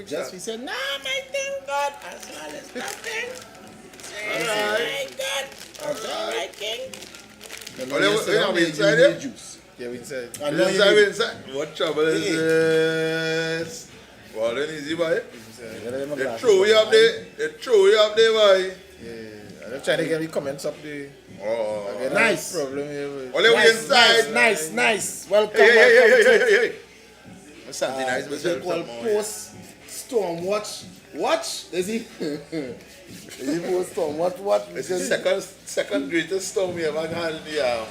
Just we said, nah, my thing God, as well as nothing. Alright. My God, that's all right, King. We inside it? Juice. Yeah, we inside. I know you We need- inside. What trouble is this? Well, then easy, boy. They throw you up there. They throw you up there, boy. Yeah, I'm trying to get the comments up there. Oh, Okay, Nice. Problem here. With... Only we inside. Nice. Welcome, Hey. Something nice, Is it called post storm watch? Watch? Is he? Is he post storm watch? It's the second greatest storm we ever had in the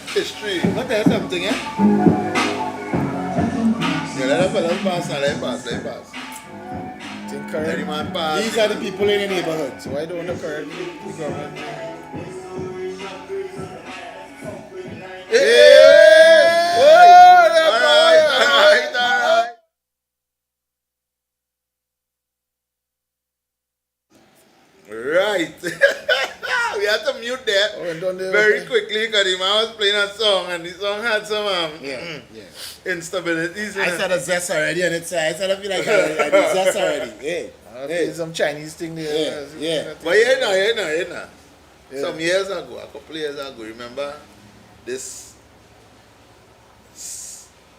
history. What the hell something, eh? Yeah, let them pass. Think Let current. him man pass. These are the people in the neighborhood. So why don't the current government? Alright. Right. We had to mute that very quickly because the man was playing a song and the song had some Yeah. instabilities. I said a zest already, and it's I said I feel like I did zest already. Hey. There's some Chinese thing there. Yeah. But yeah. Some years ago, a couple of years ago, remember this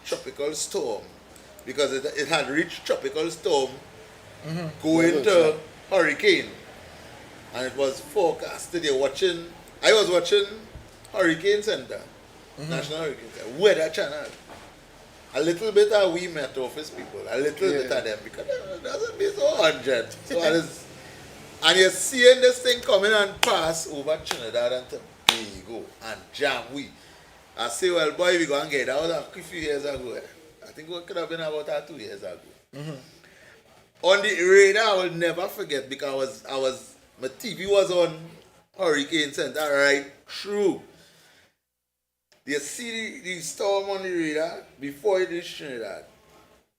tropical storm? Because it had reached tropical storm going to hurricane. And it was forecasted. I was watching Hurricane Center, National Hurricane Center, Weather Channel. A little bit of we Met Office people, a little bit of them, because it doesn't be so 100. So and you're seeing this thing coming and pass over Trinidad and Tobago and jam we. I say, well, boy, we go and get out a few years ago. I think it could have been about 2 years ago. On the radar, I will never forget because my TV was on Hurricane Center right through. You see the storm on the radar before it reached Trinidad.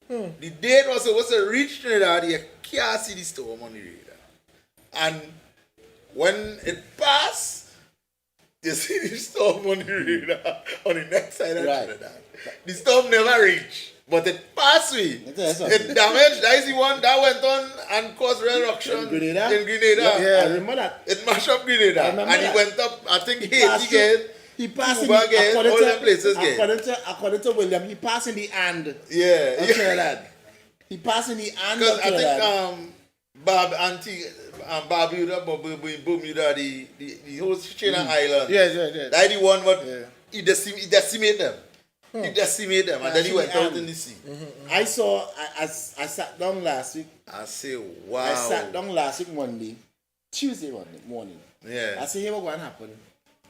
The day it was supposed to reach Trinidad, you can't see the storm on the radar. And when it passed, you see the storm on the radar on the next side of Trinidad. The storm never reached. But it passed me. It damaged. That is the one that went on and caused real eruption in Grenada. Yeah, I remember that. It mashed up Grenada. And he went up, I think Haiti again. He passed Cuba again, all them places again. According to William, he passed in the end. Yeah. Trinidad. He passed in the end of Trinidad. I think Bermuda, the whole Channel Island. Yeah. That's the one what he decimated them. He decimated them and then he went out in the sea. I sat down last week. I say, wow. I sat down last week Tuesday morning. Yeah. I said, here what going to happen?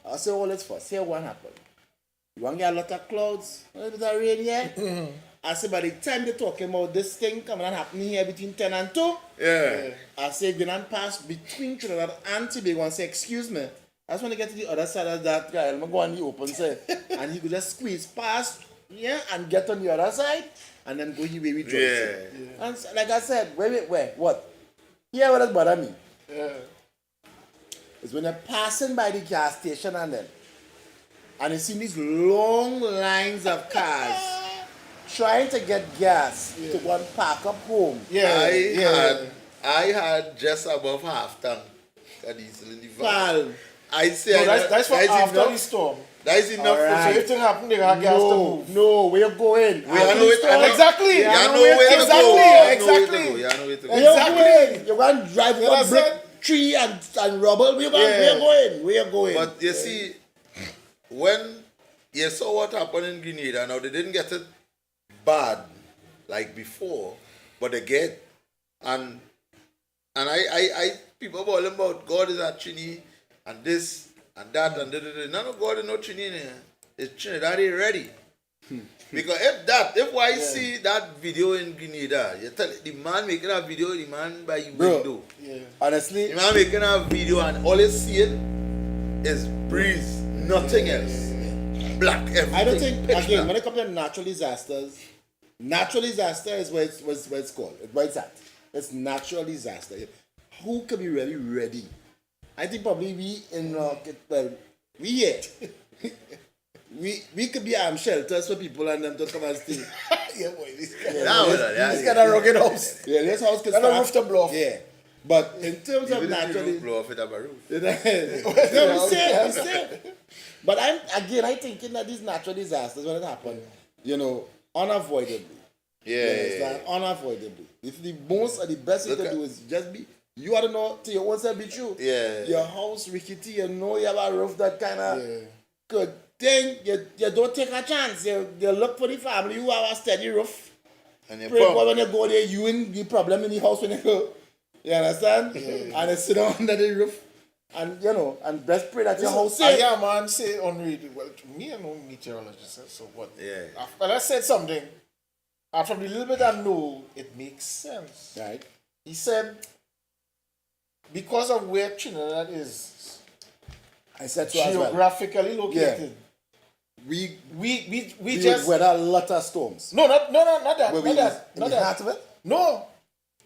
I said, oh, let's first. Here what happen? You want to get a lot of clouds? A little bit of rain here? I said, by the time they're talking about this thing coming and happening here between 10 and 2, I said, going to pass between Trinidad and Tobago and say, excuse me, I just want to get to the other side of that guy. I'm going to go on the open side. And he could just squeeze past, and get on the other side, and then go here where we join. And like I said, where? What? Here what does bother me? It's when you're passing by the gas station and you see these long lines of cars trying to get gas to go and park up home. I had just above half tank of diesel in the van. I say No, that's for after the storm. That is enough for So if me. anything happen, they got gas to move. No, where you going? Exactly. You know where to go. Exactly. You're going to drive one brick tree and rubble. Where you going? But you see, when you saw what happened in Grenada, now they didn't get it bad like before, but they get. And I people calling about God is actually and this and that and none of God is not Trini in here. It's Trinidad ready. Because if I see that video in Grenada, you tell the man making a video, the man by your window. Honestly, The man making a video and all you see is breeze, nothing else. Black everything. I don't think, pitch again, black. when it comes to natural disaster is what it's called. What it's at. It's natural disaster. Who can be really ready? I think probably we in, we here. we could be shelters for people and them to come and stay. Yeah, boy. This guy. This This kind of rugged house. Yeah, this house could Got a start. roof to blow off. Yeah. But in terms of Even if you naturally, don't blow off it have a roof. no, we say. But I thinking that these natural disasters when it happen, unavoidably. Yeah, You yeah, understand? Unavoidably. It's the most or the best thing Look to at- do is just be. You ought to know to your own self be true. Yeah. Your house rickety, you have a roof that kind of Yeah. good thing. You don't take a chance. You look for the family who have a steady roof. And you Pray pump. God when you go there, you in the problem in the house when you go. You understand? And you sit down under the roof. And and best pray that your house safe. Yeah, man, say unread. Well, to me, I'm no meteorologist, so what? Yeah. But I said something. And from the little bit I know, it makes sense. Right? He said, because of where Trinidad is I said so as well. geographically located, We we just weather a lot of storms. not that, Where we not that, in not the that. heart of it? No,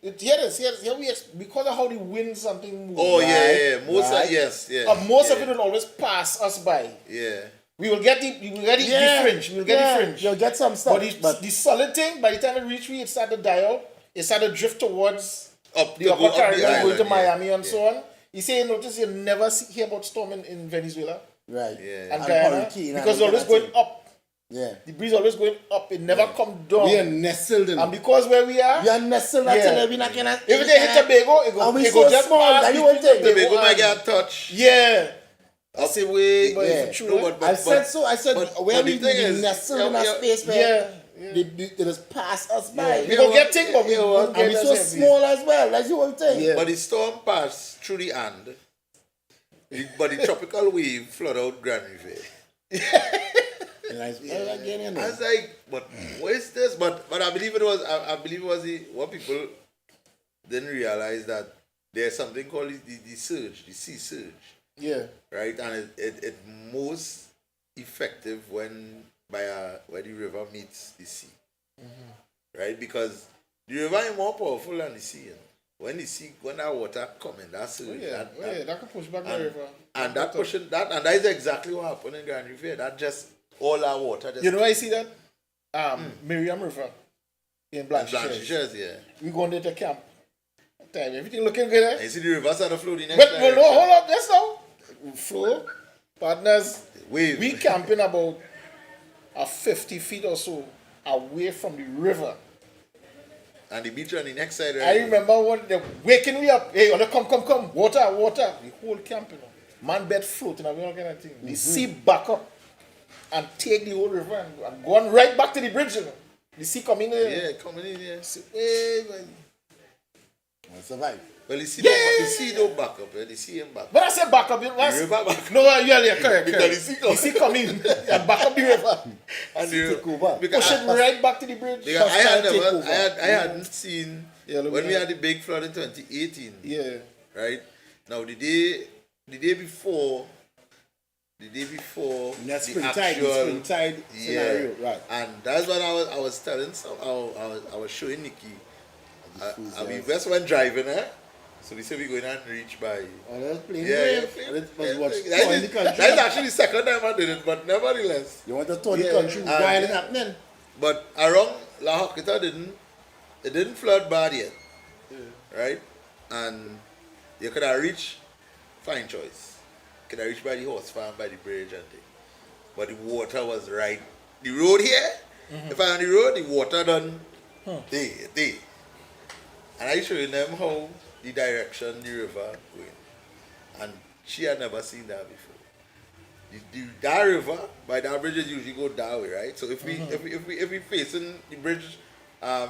here we because of how the wind something moves. Oh, Right, yeah. Most right. of yes, yeah. Most yeah. of it will always pass us by. Yeah. We will get the fringe. We will get the fringe. You'll get some stuff. But the solid thing, by the time it reach me, it started to die out. It started to drift towards Up the to go upper up the Caribbean, going island, to yeah. Miami and so on. He say, you notice you never hear about storm in Venezuela right. Yeah. and Guyana hurricane because it's and always that going thing. up. Yeah. The breeze always going up. It never come down. We are nestled in And because where we are, we are nestled Yeah. until we not gonna. if they hit Tobago, it And we go so just small pass that you between won't take Tobago Tobago might and- get touched. Yeah. That's the way, but Yeah. it's true. No, eh? but- I said so. I said but where the we thing is, nestled in a yeah, space where yeah. they just pass us by. We go get things, but we won't And get we as so heavy. small as well. That's the whole thing. Yeah. But the storm passed through the hand. But the tropical wave flooded out Grand River. And I well, again, you I know. was like, but what is this? But I believe it was what people didn't realize that there's something called the surge, the sea surge, Yeah. right? And it most effective when where the river meets the sea, right? Because the river is more powerful than the sea. You know? When that water coming, that surge, that can push back the and, river. and that pushing that, and that is exactly what happened in Grand River. That just all that water just You know, I see that Miriam River in Blanchard. Blanchishes, yeah. We going there to camp. Time everything looking good. And you see the river started flowing next But no, direction. hold up, that's now. Flow, partners. Wave. We camping about 50 feet or so away from the river. And the beach on the next side, right? I remember when they waking me up. Hey, come, water. The whole camp, man bed floating, and all kind of thing. The sea back up and take the whole river and go on right back to the bridge. The sea coming in. Yeah, coming in, yeah. Hey, man. I survive. Well, the sea, Yeah. the sea don't back up, the sea ain't back up. When I say back up, The river back. no, yeah, correct. Because the sea come- The sea coming and back up the river. And take over. because Push it right back to the bridge. because I had Take never, over. I hadn't seen Yeah, look when at we that. had the big flood in 2018, Yeah. right? Now the day before And that's the springtide, actual, springtide scenario, right? And that's what I was telling I was showing Nikki. We just went driving, so we said we're going and reach by. Oh, that's playing Yeah, brave. yeah, And it was yeah, what, yeah. touring the country. That's actually the second time I did it, but nevertheless. You want to tour the Yeah. country And- while it's happening. But around La Hoquita it didn't flood bad yet, right? And you could have reached Fine Choice. You could have reached by the horse farm, by the bridge and thing. But the water was right. The road here, if I on the road, the water done there. And I showing them how the direction the river going. And she had never seen that before. That river, by that bridge, it usually go that way, right? So if we facing the bridge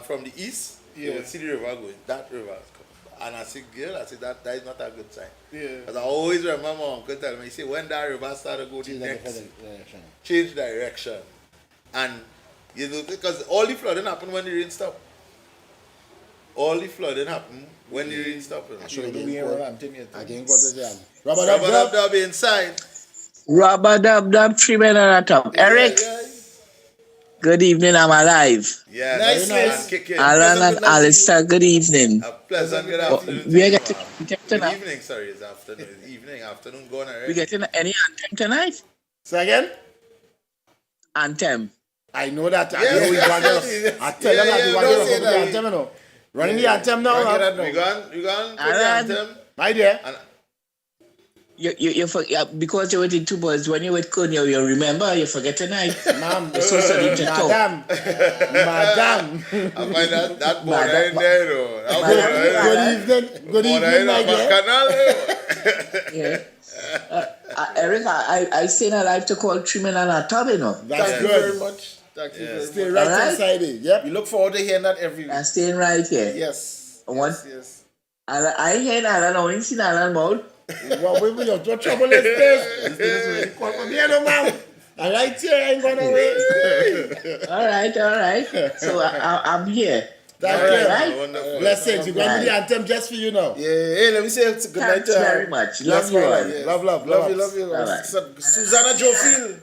from the east, you Yeah. will see the river going. That river is coming. And I said, girl, that is not a good sign. Yeah. Because I always remember my uncle telling me, he said, when that river started to go the Change like a next, direction. change direction. And you know, because all the flooding happened when the rain stopped. All the flooding happened when the rain stopped. Sure, We ain't run until yet. Again, go to jam. Rubber Rubber dub dub. dub inside. Rubber dub dub, 3 men on a top. Eric, good evening, I'm alive. Yeah, Nice, very nice. And kick in. Alan and Alistair, good evening. A pleasant good afternoon. We are to you, getting, ma'am. we getting, Good evening, sorry, it's afternoon. It's evening, afternoon, going we already. getting any anthem tonight? Say again? anthem. I know that. I Yes, know we yes, want yes. to. I tell them Yeah, that we yeah, want don't to say the that. anthem, you know. Running the anthem now, Can't get huh? that now. You gone put the Alan. anthem? My dear. And Because you were in two boys, when you were con, you remember, you forget tonight. Ma'am. You're so sorry to talk. Madam. Madam. I find that boy Madam. in there, though. That boy in there. Good evening. Good Boy evening, in my there, dear. Bacchanal, Yeah. Eric, I staying alive to call Trimen and Atom, you know. That's Thank you good. very much. Thank you very Stay much. right Alright. inside it. Yep. We look forward to hearing that every week. I'm staying right here. Yes. What? Yes. I ain't hearing Alan, I only seen Alan mouth. What trouble is this? This is really call for me, no, ma'am. I right here, I ain't going away. All right. So I'm here. Thank All you. right. Wonderful. Blessings. You're going to do the anthem just for you now. Yeah, hey, let me say it's a good night Thanks to her. very much. Love you all. Yes. Love. Love you. Alright. Susanna Jofield.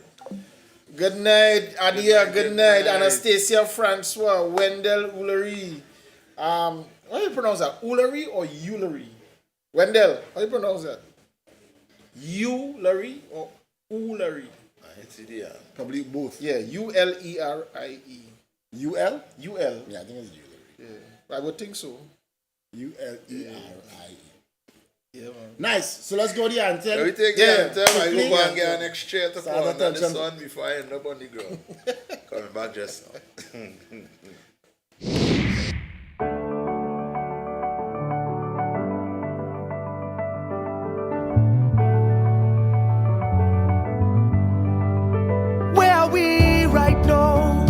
Good night, Adia. Good night, Anastasia Francois, Wendell Ullery. How do you pronounce that? Ullery or Ullery? Wendell, how do you pronounce that? Ullery or Ullery? It's idiot. Probably both. Yeah, Ulerie. UL? UL. Yeah, I think it's Ulery. Yeah, I would think so. ULERIE. Yeah, man. Nice. So let's go to the anthem. Let me take Yeah. the anthem. I Quickly. go and get an next chair to So fall other under the time, sun before I end up on the ground. Coming back just now. Where are we right now?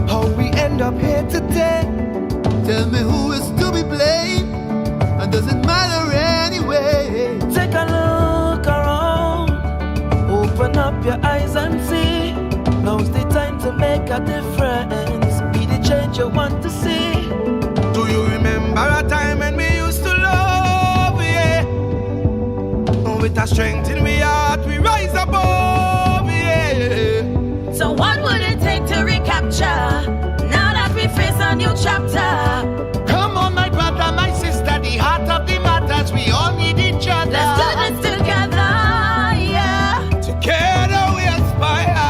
How we end up here today? Tell me who is to be blamed, and does it matter anyway? Take a look around. Open up your eyes and see. Now's the time to make a difference. Be the change you want to see. Do you remember a time when we used to love, yeah? With a strength in we heart, we rise above, yeah. So what would it take to recapture? Now that we face a new chapter, Come on, my brother, my sister, the heart of the matters, we all need each other. let's do this together, yeah. Together we aspire.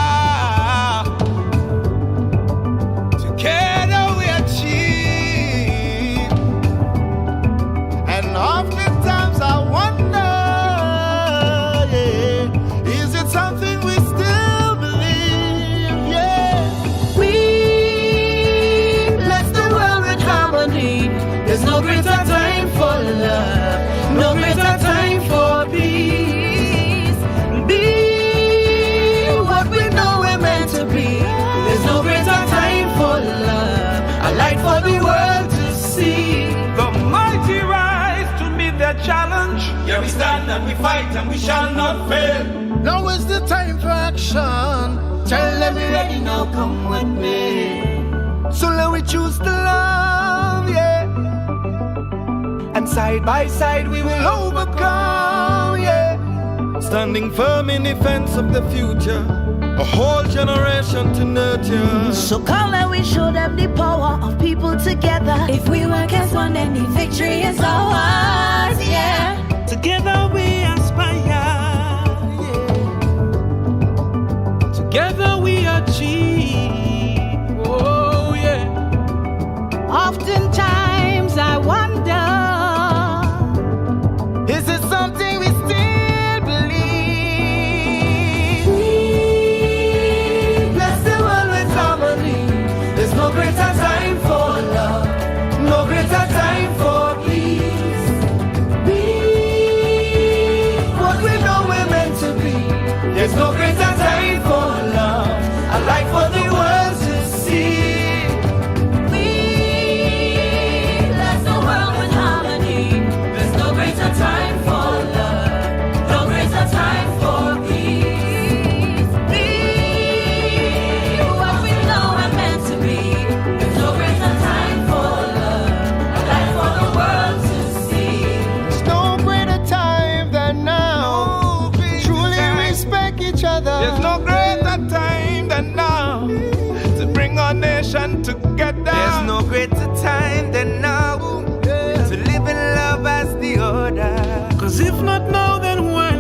Together we achieve. And oftentimes I wonder, yeah, is it something we still believe? Yeah. We bless the world with harmony. There's no greater time for love, no greater time for peace. Be what we know we're meant to be. There's no greater time for love, a light for the world to see. The mighty rise to meet their challenge. Yeah, we stand and we fight and we shall not fail. Now is the time for action. Tell them we're ready now, come with me. So let we choose to love, yeah. And side by side we will overcome, yeah. Standing firm in defense of the future. A whole generation to nurture. So come and we show them the power of people together. If we work as one, then the victory is ours, yeah. Together we aspire. Yeah. Together we achieve. Oh yeah. Oftentimes I wonder, Is it something we still believe? bless the world with harmony. There's no greater time for love, no greater time for peace. Be what we know we're meant to be. There's no greater time for love, a light for the world to see. We bless the world with harmony. There's no greater time for love, no greater time for peace. Be what we know we're meant to be. There's no greater time for love, a light for the world to see. There's no greater time than now. Truly respect each other. There's no greater time than now to bring our nation together. There's no greater time than now to live in love as the order. Cause if not now, then when?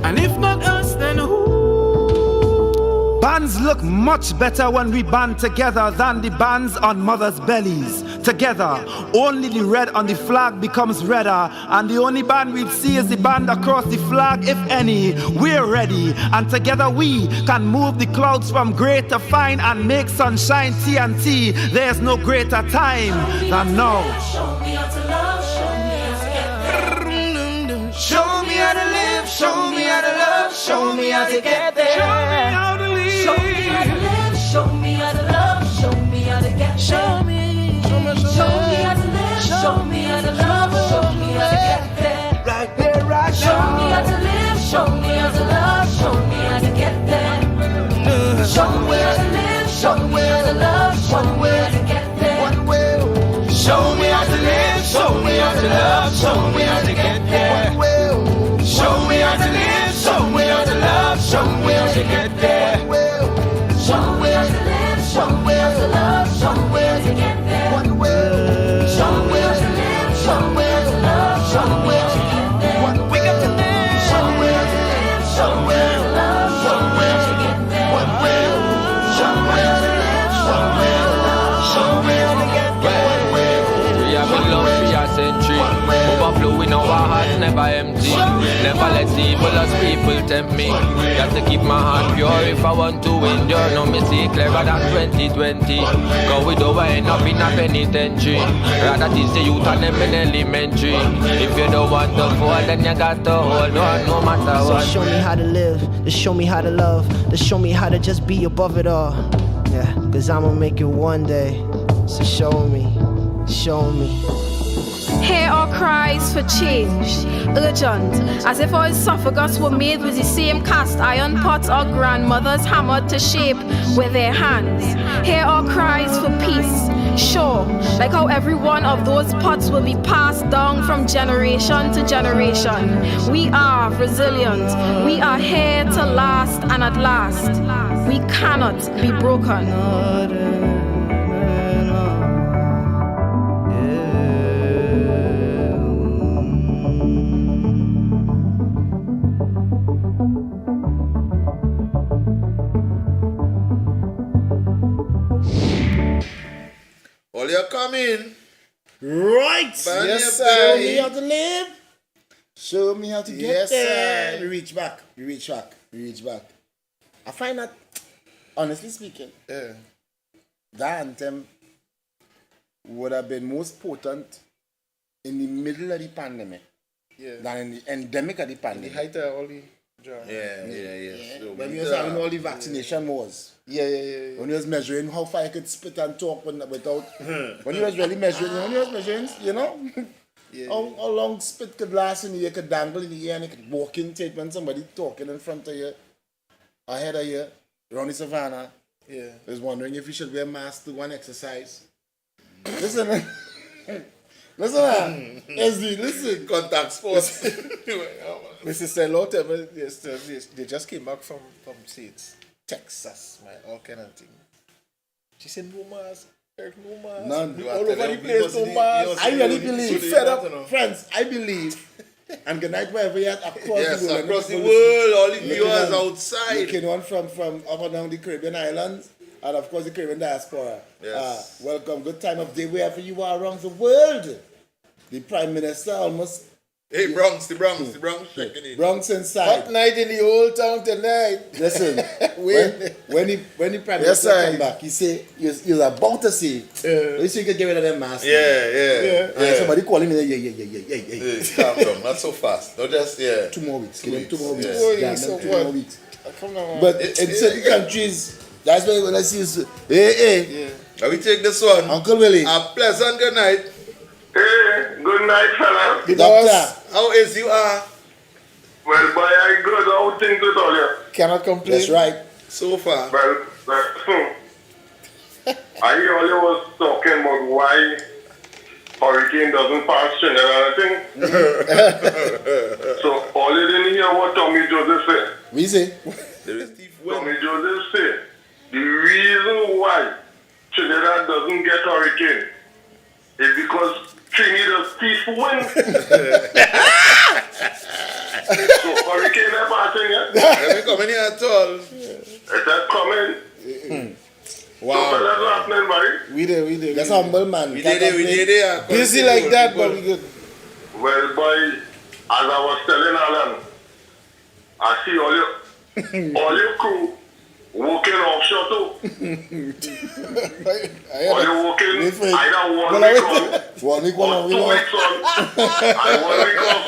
And if not us, then who? Bands look much better when we band together than the bands on mothers' bellies. Together, only the red on the flag becomes redder, and the only band we'll see is the band across the flag, if any. We're ready, and together we can move the clouds from grey to fine and make sunshine TNT. There's no greater time than now. Show me how to love, show me how to get there. Show me how to live, show me how to love, show me how to get there. Show me how to live, show me how to love, show me how to get there. Show me how to live, show me how to love, show me how to get there. Right there, right Show me how to live, show me how to love, show me how to get there. Show me how to live, show me how to love, show me how to get there. Show me how to live, show me how to love, show me how to get there. Show me how to live, show me how to love, show me how to get there. Show me how to live, show me how to love, show me how to get there. Show me how to live, show me how to love, show me how to get there. We got to live. Show me how to live, show me how to love, show me how to get there. Show me how to live, show me how to love, show me how to get there. We have been love for a century. Overflowing our hearts, never empty. Never let the evilest people tempt me. Got to keep my heart pure if I want to endure. No mistake clearer than 2020. Cause we don't end up in a penitentiary. Rather teach the youth and them in elementary. If you don't want to fall, then you got to hold on no matter So what. show me how to live, to show me how to love, to show me how to just be above it all. Yeah, cause I'ma make it one day. So show me, show me. Hear our cries for change, urgent, as if our esophagus were made with the same cast iron pots our grandmothers hammered to shape with their hands. Hear our cries for peace, sure, like how every one of those pots will be passed down from generation to generation. We are resilient, we are here to last, and at last, we cannot be broken. All you come in. Right. Band Yes, your sir. Show belly. me how to live. Show me how to get Yes, there. sir. We reach back. We reach back. We reach back. I find that, honestly speaking, Yeah. that anthem would have been most potent in the middle of the pandemic Yeah. than in the endemic of the The pandemic. height of all the drama. Yeah. So When we we was having all the vaccination wars. Yeah. When he was measuring how far you could spit and talk without, when he was really measuring, you know, how long spit could last and you could dangle in the air and you could walk in tape when somebody talking in front of you, ahead of you, around the savannah. Yeah. I was wondering if you should wear mask to one exercise. Listen, listen. Contact sports. Mrs. Selot, they just came back from States, Texas, all kind of thing. She said no mask, Eric, no mask. None. All over the place, no mask. I really believe, Fed up. friends, I believe, and good night wherever you're at across Yes, the world. across the And world, all the looking viewers on- outside. Looking on from up and down the Caribbean islands, and of course the Caribbean diaspora. Yes. Welcome, good time of day wherever you are around the world. The Prime Minister almost Hey, Bronx, the Bronx checking in. Bronx inside. Hot night in the old town tonight. Listen, when the Prime Yes, Minister sir. come back, he say he was about to say, you see you can get rid of them masks. Yeah. And somebody call him, yeah. Hey, calm down, not so fast. Not just, 2 more weeks. Give them 2 more weeks. Yeah. Yeah, So them 2 what? more weeks. Come on. But in certain countries, that's why when I see you, hey, Now we take this one. Uncle Willie, A pleasant good night. Hey, good night, fella. doctor. How is you are? Well, boy, I good. How things with all you? Cannot complain. That's right. So far. Well, I hear all you was talking about why hurricane doesn't pass Trinidad, I think. So, all you didn't hear what Tommy Joseph said. We say, There is thief Tommy Joseph said the reason why Trinidad doesn't get hurricane is because Trinidad's thief win. So hurricane ain't passing yet. Let me come in here at all. It has come in. Wow. So fellas, what's happening, buddy? We did. That's humble, man. We did it. Busy like that, but we good. Well, boy, as I was telling Alan, I see all your crew working offshore too. All you working either 1 week on, 1 week on, 2 weeks on, and 1 week off.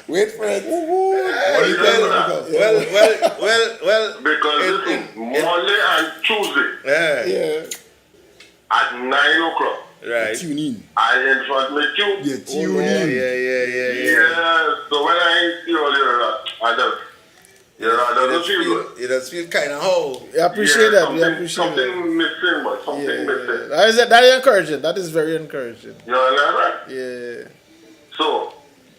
Wait for it. Well. Because listen, Monday and Tuesday at 9 o'clock. Right. Tune in. I in front with you. Yeah, tune in. Yeah. So when I see all your doesn't feel good. It does feel kind of whole. We appreciate that. We appreciate something missing, but something missing. That is encouraging. That is very encouraging. You understand? Yeah. So,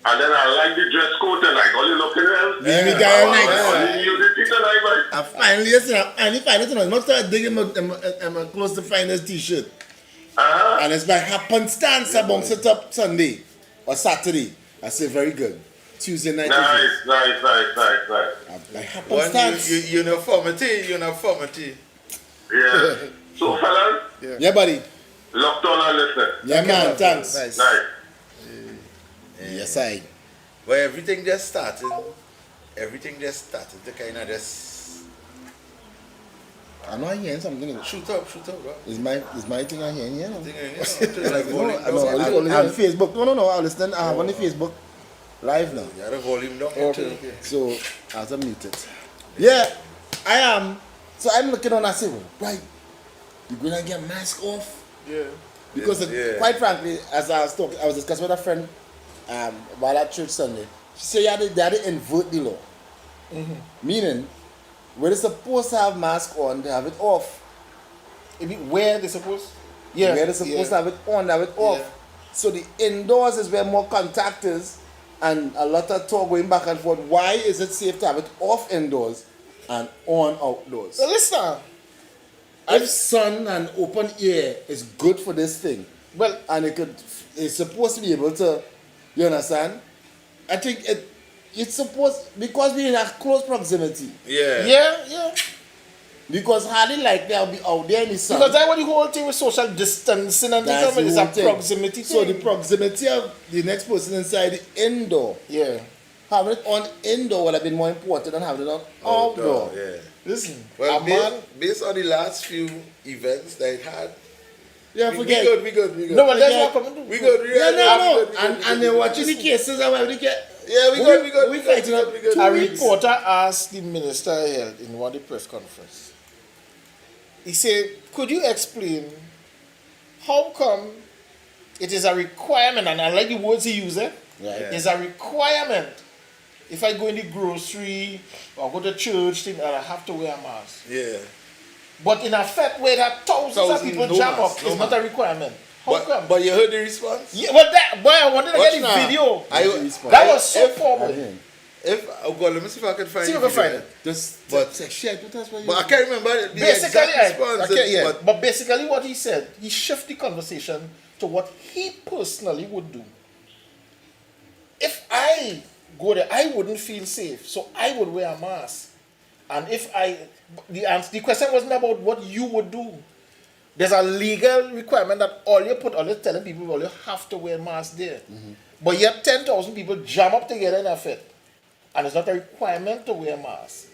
and then I like the dress code tonight. All you looking at? Baby guy night. You did it tonight, right? I finally, listen, I find it tonight. Must start digging my close to find this t-shirt. And it's by happenstance I bumps it up Sunday or Saturday. I say very good. Tuesday night. Nice. By happenstance. Uniformity. Yeah. So, fellas. Yeah, buddy. Locked on and listening. Yeah, man. Thanks. Nice. Yes, I. But everything just started to kind of just... I'm not hearing something. Shoot up, bro. Is my thing I hearing? Like on Facebook. No. I listen. I have on the Facebook live now. You have the volume down. Okay. So I have to mute it. Yeah, I am. So I'm looking on. I say, well, right, you're gonna get mask off. Yeah. Because quite frankly, as I was discussing with a friend while at church Sunday. She said they had to invert the law. Meaning, where they're supposed to have mask on, they have it off. Where they're supposed? Yeah. Where they're supposed to have it on, they have it off. Yeah. So the indoors is where more contact is, and a lot of talk going back and forth. Why is it safe to have it off indoors and on outdoors? So listen. If sun and open air is good for this thing, well, and it's supposed to be able to, you understand? I think it's supposed, because we're in a close proximity. Yeah. Because hardly likely I'll be out there in the sun. Because that's what the whole thing with social distancing and That's things, it's a thing. proximity So thing. the proximity of the next person inside the indoor. Yeah. Having it on indoor would have been more important than having it on outdoor. Yeah. Listen, well, based on the last few events that it had, forget. We good. No, but that's what coming to. We good. And they're watching the cases and everything. Yeah, we good. We fighting up. A reporter asked the minister held in one of the press conference. He said, could you explain how come it is a requirement, and I like the words he used, it's a requirement if I go in the grocery or go to church thing, I have to wear a mask. Yeah. But in effect, where there are thousands of people jam up, it's not a requirement. How come? But you heard the response? Yeah, well, I wanted to get the video. That was so formal. Let me see if I can find it. But I can't remember the exact response. But basically what he said, he shifted the conversation to what he personally would do. If I go there, I wouldn't feel safe, so I would wear a mask. And the question wasn't about what you would do. There's a legal requirement that all you're telling people, all you have to wear masks there. But yet 10,000 people jam up together in a fit. And it's not a requirement to wear a mask.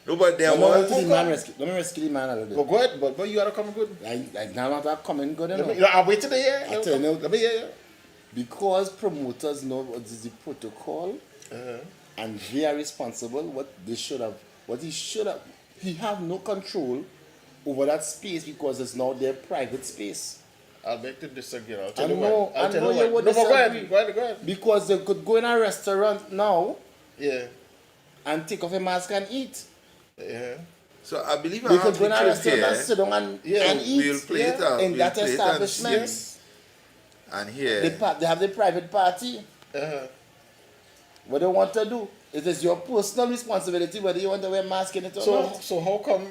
No, but there was... Let me rescue the man a little bit. Go ahead, but you gotta come good. I now have to come in good enough. I'll wait till the year. Let me hear you. Because promoters know what is the protocol, and they are responsible, he have no control over that space because it's now their private space. I'll make the disagree. I know you would disagree. Go ahead. Because they could go in a restaurant now, and take off a mask and eat. So I believe they could go in a restaurant and sit down and eat. We'll play it out. In that establishment. And here they have the private party. What they want to do, it is your personal responsibility whether you want to wear a mask in it or not. So how come?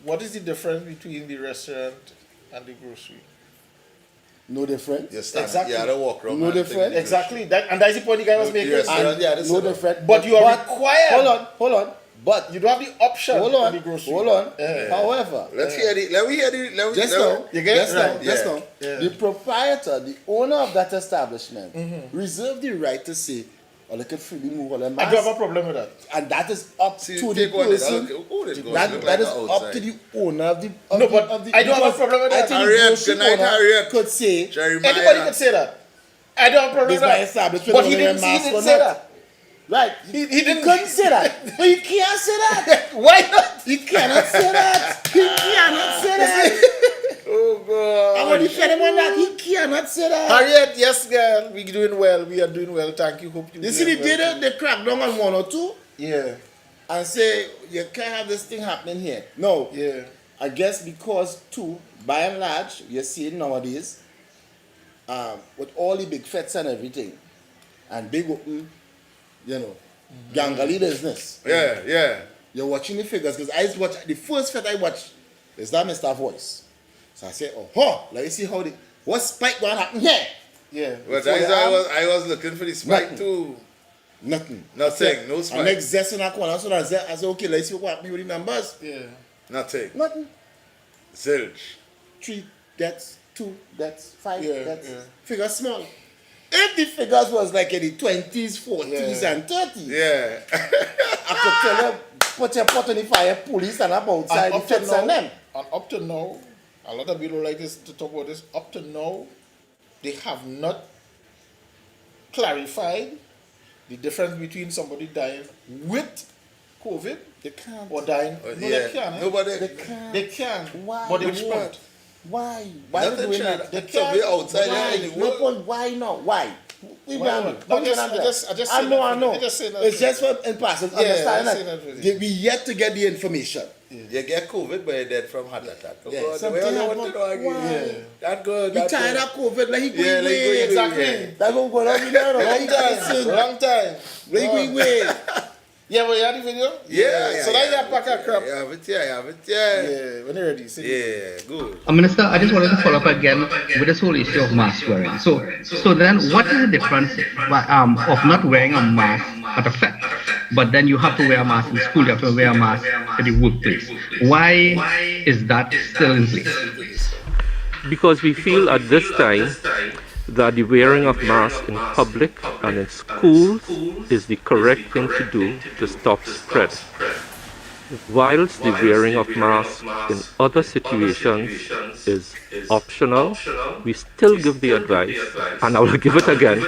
What is the difference between the restaurant and the grocery? No different. You stand, Exactly. you had to walk around. No and different. take Exactly. And that's the point the guy was making. Yes, And yeah, No different. But you are required. Hold on. But you don't have the option. hold in on. the grocery. Hold on. Yeah. However, Let me hear the. just now, You get it? just now, Right. just Yeah. now, Yeah. the proprietor, the owner of that establishment, reserve the right to say, "Oh, they can freely move all their I masks," don't have a problem with that. and that is up See, to the take one. person. That is up to the owner of the. No, but I don't have a problem with I that. think Harriet, the grocery good night, owner Harriet. could say, Jeremiah. Anybody could say that. I don't have a problem "This with my that. establishment, But he whether didn't, they're he masked didn't or say not." that. Right. He didn't. couldn't say that. But you can't say that. Why not? You cannot say that. He cannot say that. Oh God. I want to defend him on that. He cannot say that. Harriet, yes, girl, we doing well. We are doing well. Thank you. Hope you. You see, they doing well. did it. They cracked down on one or two Yeah. and say you can't have this thing happening here. No. Yeah. I guess because too, by and large, you're seeing nowadays, with all the big fets and everything, and big open, gangali business. Yeah. You're watching the figures because I watch the first fet I watched is that Mr. Voice. So I say, let me see how what spike gonna happen here. Yeah. But So I was looking for the spike Nothing. too. Nothing. Nothing. No And spike. next zest in that corner, so I said, okay, let's see what happens with the numbers. Yeah. Nothing. Nothing. Zilch. 3 deaths, 2 deaths, 5 Yeah, deaths. yeah. Figures small. If the figures was like in the 20s, 40s, Yeah. and 30s, Yeah. I could tell you, put your pot on the fire, police and up outside And the up to fence and now, them. and up to now, a lot of people like this to talk about this. Up to now, they have not clarified the difference between somebody dying with COVID They can't. or dying. No, Yeah. they can. Nobody. They can't. They can. Why? But they Which won't. part? Why? Why are they Nothing doing sure. that? They It's somebody can't. outside Why? there in the No world. point. Why not? Why? We Why ban not? it. No, Don't just- get on I just that. say I know. that for you. Just say that It's for you. just for in passing. Yeah, Understand I say that for that. you. We yet to get the information. You get COVID, but you're dead from heart attack. Oh, Yeah, God. something Well, you happened. want to know again. Why? Yeah. That good. We That tired good. of COVID. Like he going Yeah, like away. going Exactly. away. That go go on. Long time. Long time. Like we wait. Yeah, but you had the video? Yeah. So now you have pack a crap. You have it here. You have it here. Yeah, when you're ready. See Yeah, good. Minister, I just wanted to follow up again with this whole issue of mask wearing. So then, what is the difference of not wearing a mask at a fete, but then you have to wear a mask in school, you have to wear a mask at the workplace? Why is that still in place? Because we feel at this time that the wearing of masks in public and in schools is the correct thing to do to stop spread. Whilst the wearing of masks in other situations is optional, we still give the advice, and I will give it again,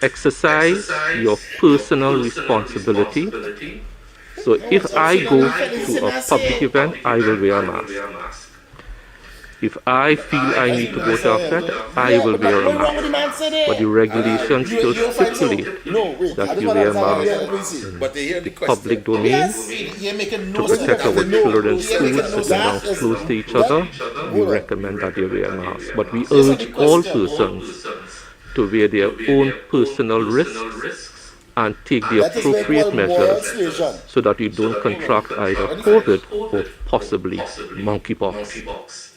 exercise your personal responsibility. So if I go to a public event, I will wear a mask. If I feel I need to go to a fete, I will wear a mask. But the regulations still stipulate that you wear masks in But they hear the the question. public domain You're making to no sense. protect our children in schools sitting down That is- close to each other. We recommend that they wear masks. But we urge all persons to wear their own personal risks and take the That is like appropriate one measures station. so that you don't contract either COVID or possibly monkeypox.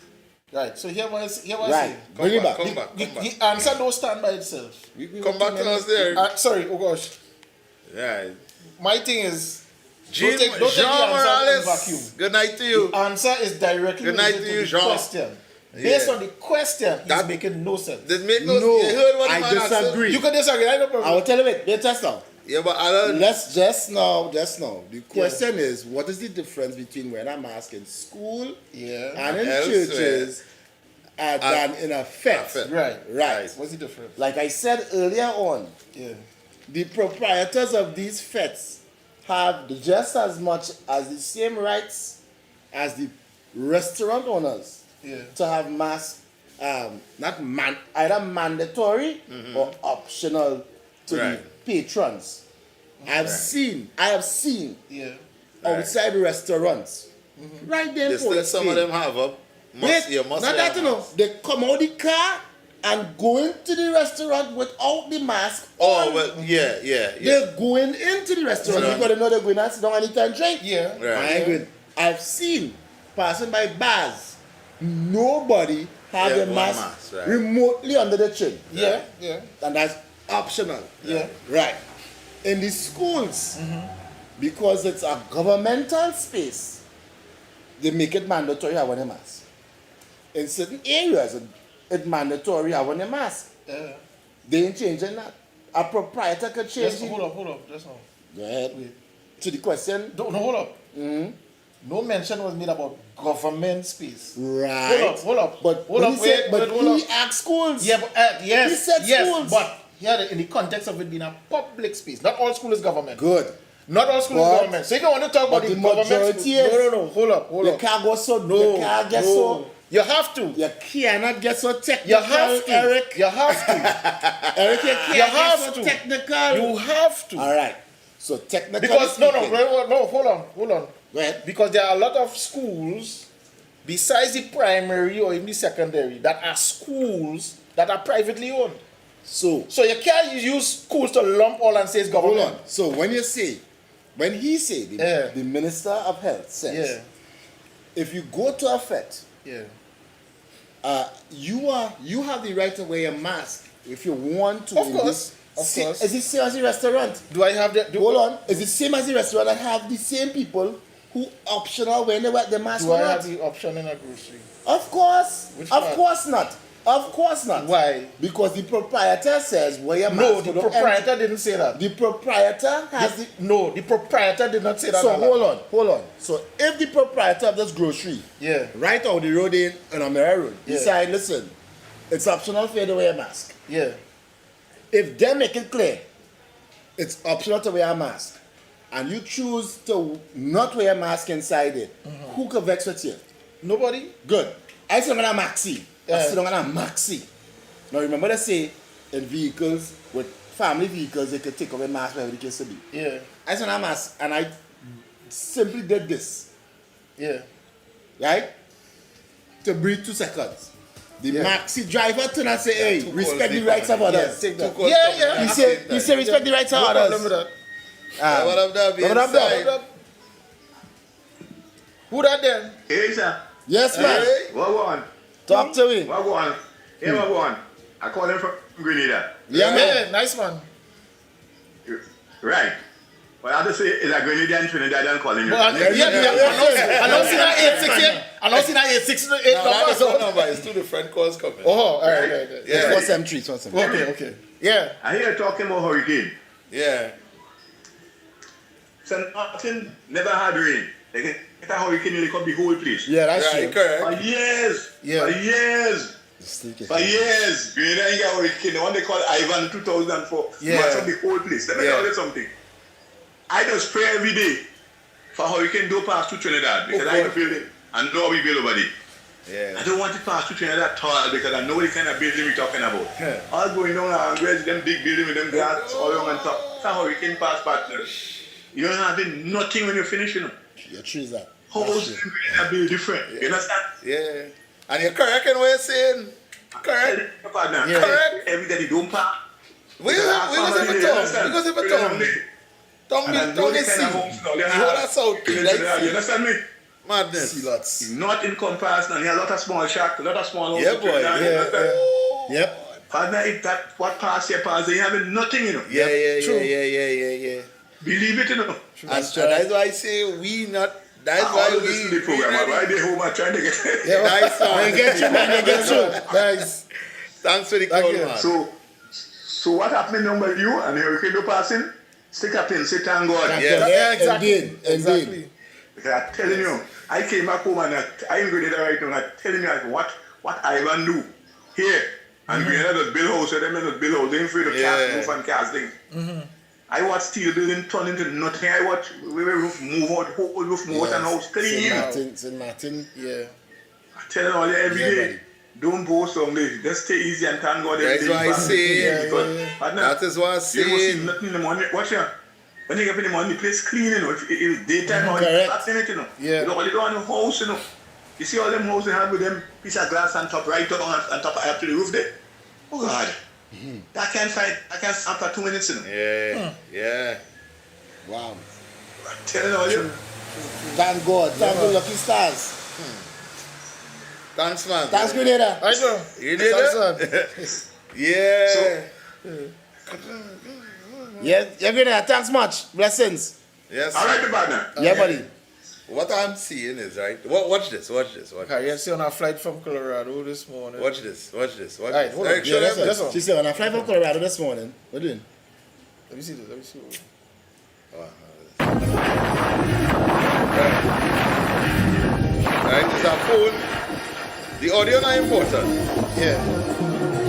Right, so here was Right. Bring it back. Come back. The answer don't stand by itself. Come back to us there. Sorry, oh gosh. Yeah. My thing is, Jean, don't take the Jean answer in Morales. vacuum. Good night to you. The answer is directly Good night related to you, the Jean. question. Based Yeah. on the question, it's That- making no sense. Did make no, No, you heard what the I man had said? disagree. You can disagree, I no I problem. will tell you it. They test now. Yeah, but I don't. Let's just now. The question is, what is the difference between wearing a mask in school Yeah. and in Elsewhere. churches than in a fete? fete. Right. Right. What's the difference? Like I said earlier on, Yeah. the proprietors of these fetes have just as much as the same rights as the restaurant owners Yeah. to have masks, either mandatory or optional to Right. the patrons. I have seen Yeah. outside the restaurants, right there in There's still Port some of Spain. them have up. Wait, You must not wear that a you know. mask. They come out the car and go into the restaurant without the mask Oh, on. well, yeah. They're going into the restaurant Right. because they know they're going to sit down and eat and drink. Yeah. Right. I ain't going. I've seen passing by bars. Nobody have Yeah, the one mask mask, right. remotely under the chin. Yeah, yeah. And that's optional. Yeah. Right. In the schools, because it's a governmental space, they make it mandatory having a mask. In certain areas, it's mandatory having a mask. Yeah. They ain't changing that. A proprietor could change Just it. hold up, just now. Go ahead. To the question. No, hold up. No mention was made about government space. Right. Hold up. But hold up. But Hold he up. asked schools. Yeah, but yes, He said yes, schools. but here in the context of it being a public space, not all school is government. Good. Not all school is But- government. So if you want to talk about but the the government majority school, is- no, hold up. You can't go so. No, You can't get so. You have to. You cannot get so technical. You have to. Eric. You have to. Eric, you can't You get have so to. technical. You have to. All right. So technical. Because no, hold on. Go ahead. Because there are a lot of schools, besides the primary or even the secondary, that are schools that are privately owned. So you can't use schools to lump all and say it's hold government. on. So when he say, the Minister of Health says, if you go to a FET, you have the right to wear a mask if you want to. Of course. Is it same as the restaurant? Do I have the? Hold on. Is it same as the restaurant that have the same people who optional when they wear the mask? Do or I not? have the option in a grocery? Of course. Which Of part? course not. Of course not. Why? Because the proprietor says wear your mask. No, the you don't proprietor empty. didn't say that. The proprietor has the. No, the proprietor did not say that. So Alan. hold on. So if the proprietor of this grocery, right on the road in Amera Road, decide, listen, it's optional for you to wear a mask. Yeah. If they make it clear, it's optional to wear a mask, and you choose to not wear a mask inside it, who can vex with you? Nobody. Good. I sit on a maxi. I sit on a maxi. Now remember they say in vehicles, with family vehicles, they could take off a mask wherever the case to be. Yeah. I sit on a mask and I simply did this. Yeah. Right? To breathe 2 seconds. The maxi driver turned and say, hey, respect the rights of others. Take that. Yeah. He said respect the rights of others. Remember that. What up, that? What up, that? Who that then? Hey, sir. Yes, man. Hey. What one? Talk to me. What one? Hey, what one? I call him from Grenada. Yeah, man. Nice man. Right. But I have to say, it's a Grenadian Trinidadian calling you. But I don't see that 868. I don't see that 868 number. No, but it's two different calls coming. Oh, all right. Yeah. What's M3? Okay. Yeah. I hear you talking about hurricane. Yeah. St. Martin never had rain. Like, it's a hurricane, you come the whole place. Yeah, that's true. Correct. For years. Yeah. For years. For years. Grenada ain't got hurricane. The one they call Ivan in 2004. Yeah. Match up the whole place. Let me tell you something. I just pray every day for hurricane don't pass through Trinidad because I have a building and know we build over there. Yeah. I don't want to pass through Trinidad at all because I know the kind of building we're talking about. Yeah. All going down and where's them big building with them glass all along on top. It's a hurricane pass partner. You don't have nothing when you finish, you know. Your trees are. How's a build different? You understand? Yeah. And you're correct in what you're saying. Correct. Yeah. Correct. Everybody don't pass. We was ever told. Don't be see. You hold us out. You understand me? Madness. Lots. Not in comparison. He has a lot of small shack, a lot of small houses. Yeah, boy. Yep. Partner, if that what pass here pass, they having nothing, you know. Yeah. Believe it, you know. And that's why I say we not. That's why we listen to the program. Why they home are trying to get. Nice one. They get you, man. They get you. Nice. Thanks for the call, man. So what happened number you and hurricane do passing? Stick up in, say thank God. Yeah, exactly. Indeed. Because I'm telling you, I came back home and I'm Grenada right now and I'm telling you what Ivan do here. And Grenada does build house, so them does build house. They ain't afraid of cast roof and cast things. I watch steel building turn into nothing. I watch roof move out, whole roof move out and house clean. St. Martin. Yeah. I tell you all every day. Don't boast on this. Just stay easy and thank God. That's why I say. That is what I say. You don't see nothing in the morning. Watch out. When you get up in the morning, the place clean, you know. If it's daytime or it's in it, you know. Yeah. You don't want the house, you know. You see all them houses they have with them piece of glass on top, right up on top up to the roof there. Oh God. I can't stand for 2 minutes, you know. Yeah. Wow. I'm telling all you. Thank God. Thank the lucky stars. Thanks, man. Thanks, Grenada. I know. Grenada? Yeah. Yeah, Grenada. Thanks much. Blessings. Yes. All right, partner. Yeah, buddy. What I'm seeing is, right, watch this. Okay, you see on a flight from Colorado this morning. Watch this. Right, hold on. Eric, show them this one. She said, when I fly from Colorado this morning, what are you doing? Let me see this. Right, it's our phone. The audio not important. Yeah.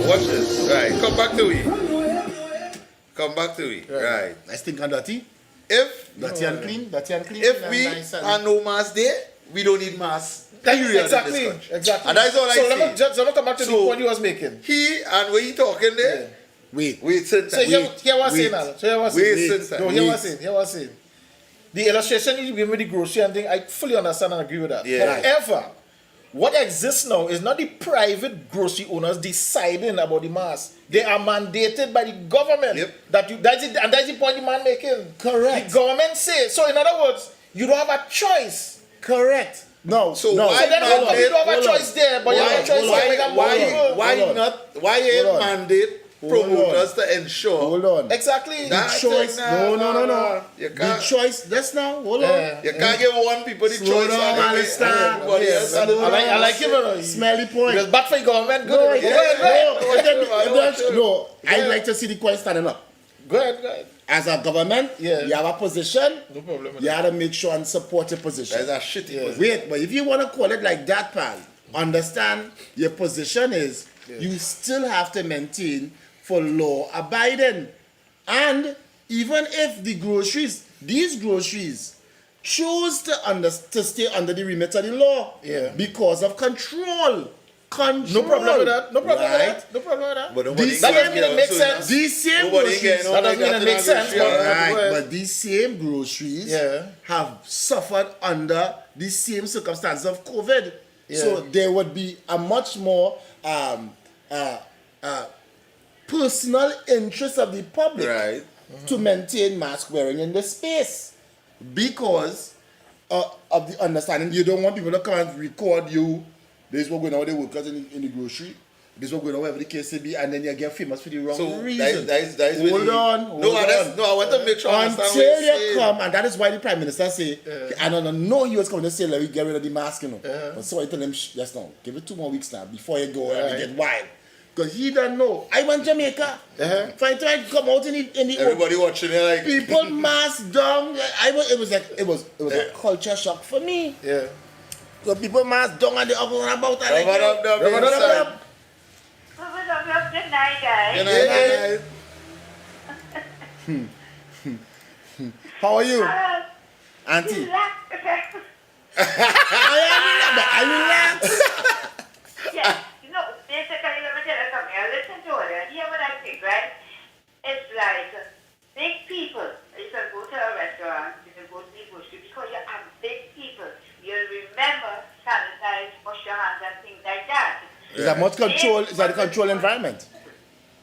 Watch this. Right, come back to we. Right. I stink and dirty. If Dirty and clean. If we are no mask there, we don't need masks. Exactly. And that's all I so see. Let me come back to the point you was making. He and when he talking there, Wait, sit So here what I'm saying now. Here what I'm saying. The illustration you give me the grocery and thing, I fully understand and agree with that. Yeah. However, what exists now is not the private grocery owners deciding about the mask. They are mandated by the government. Yep. That's the point the man making. Correct. The government says. So in other words, you don't have a choice. Correct. No. So no. why So then how come you don't have a Hold choice on. there, but you have a choice why Hold on. mandate Hold promoters to ensure? Hold on. Exactly. That- The choice. No. You The can't, choice. Just now. Hold on. you can't give one people the Slow choice down, and understand. everybody else. I like him. Smelly point. It's bad for the government. No, Go ahead. No, I'd like to see the coin standing up. Go ahead. As a government, Yeah. you have a position. No problem with You that. have to make sure and support your position. That's a shitty position. Wait, but if you want to call it like that, pal, understand your position is you still have to maintain for law abiding. And even if these groceries choose to stay under the remit of the law because of control. No problem with that. Right? But nobody These That same- doesn't mean it makes sense. These same Nobody groceries, getting That doesn't mean it makes sense. but these same groceries have suffered under the same circumstances of COVID. So there would be a much more personal interest of the public to maintain mask wearing in the space because of the understanding. You don't want people to come and record you. This is what going on with the workers in the grocery. This is what going on wherever the case may be, and then you get famous for the wrong reason. That is Hold on. I want to make sure I understand what Until you're you saying. come, and that is why the Prime Minister say, and I don't know he was coming to say, let me get rid of the mask, you know. But so I tell him, just now, give it 2 more weeks now before you go and get wild. Because he don't know. I went to Jamaica. If I try to come out in the Everybody watching it like people mask down. It was a culture shock for me. Yeah. So people mask down and they up and about. Rub it up. Good night, guys. Good night. How are you, Auntie? I relax. Yeah, you know, basically, let me tell you something. I listen to it and hear what I think, right? It's like big people. You can go to a restaurant, you can go to the grocery because you have big people. You'll remember, sanitize, wash your hands and things like that. Is that much control? Is that a control environment?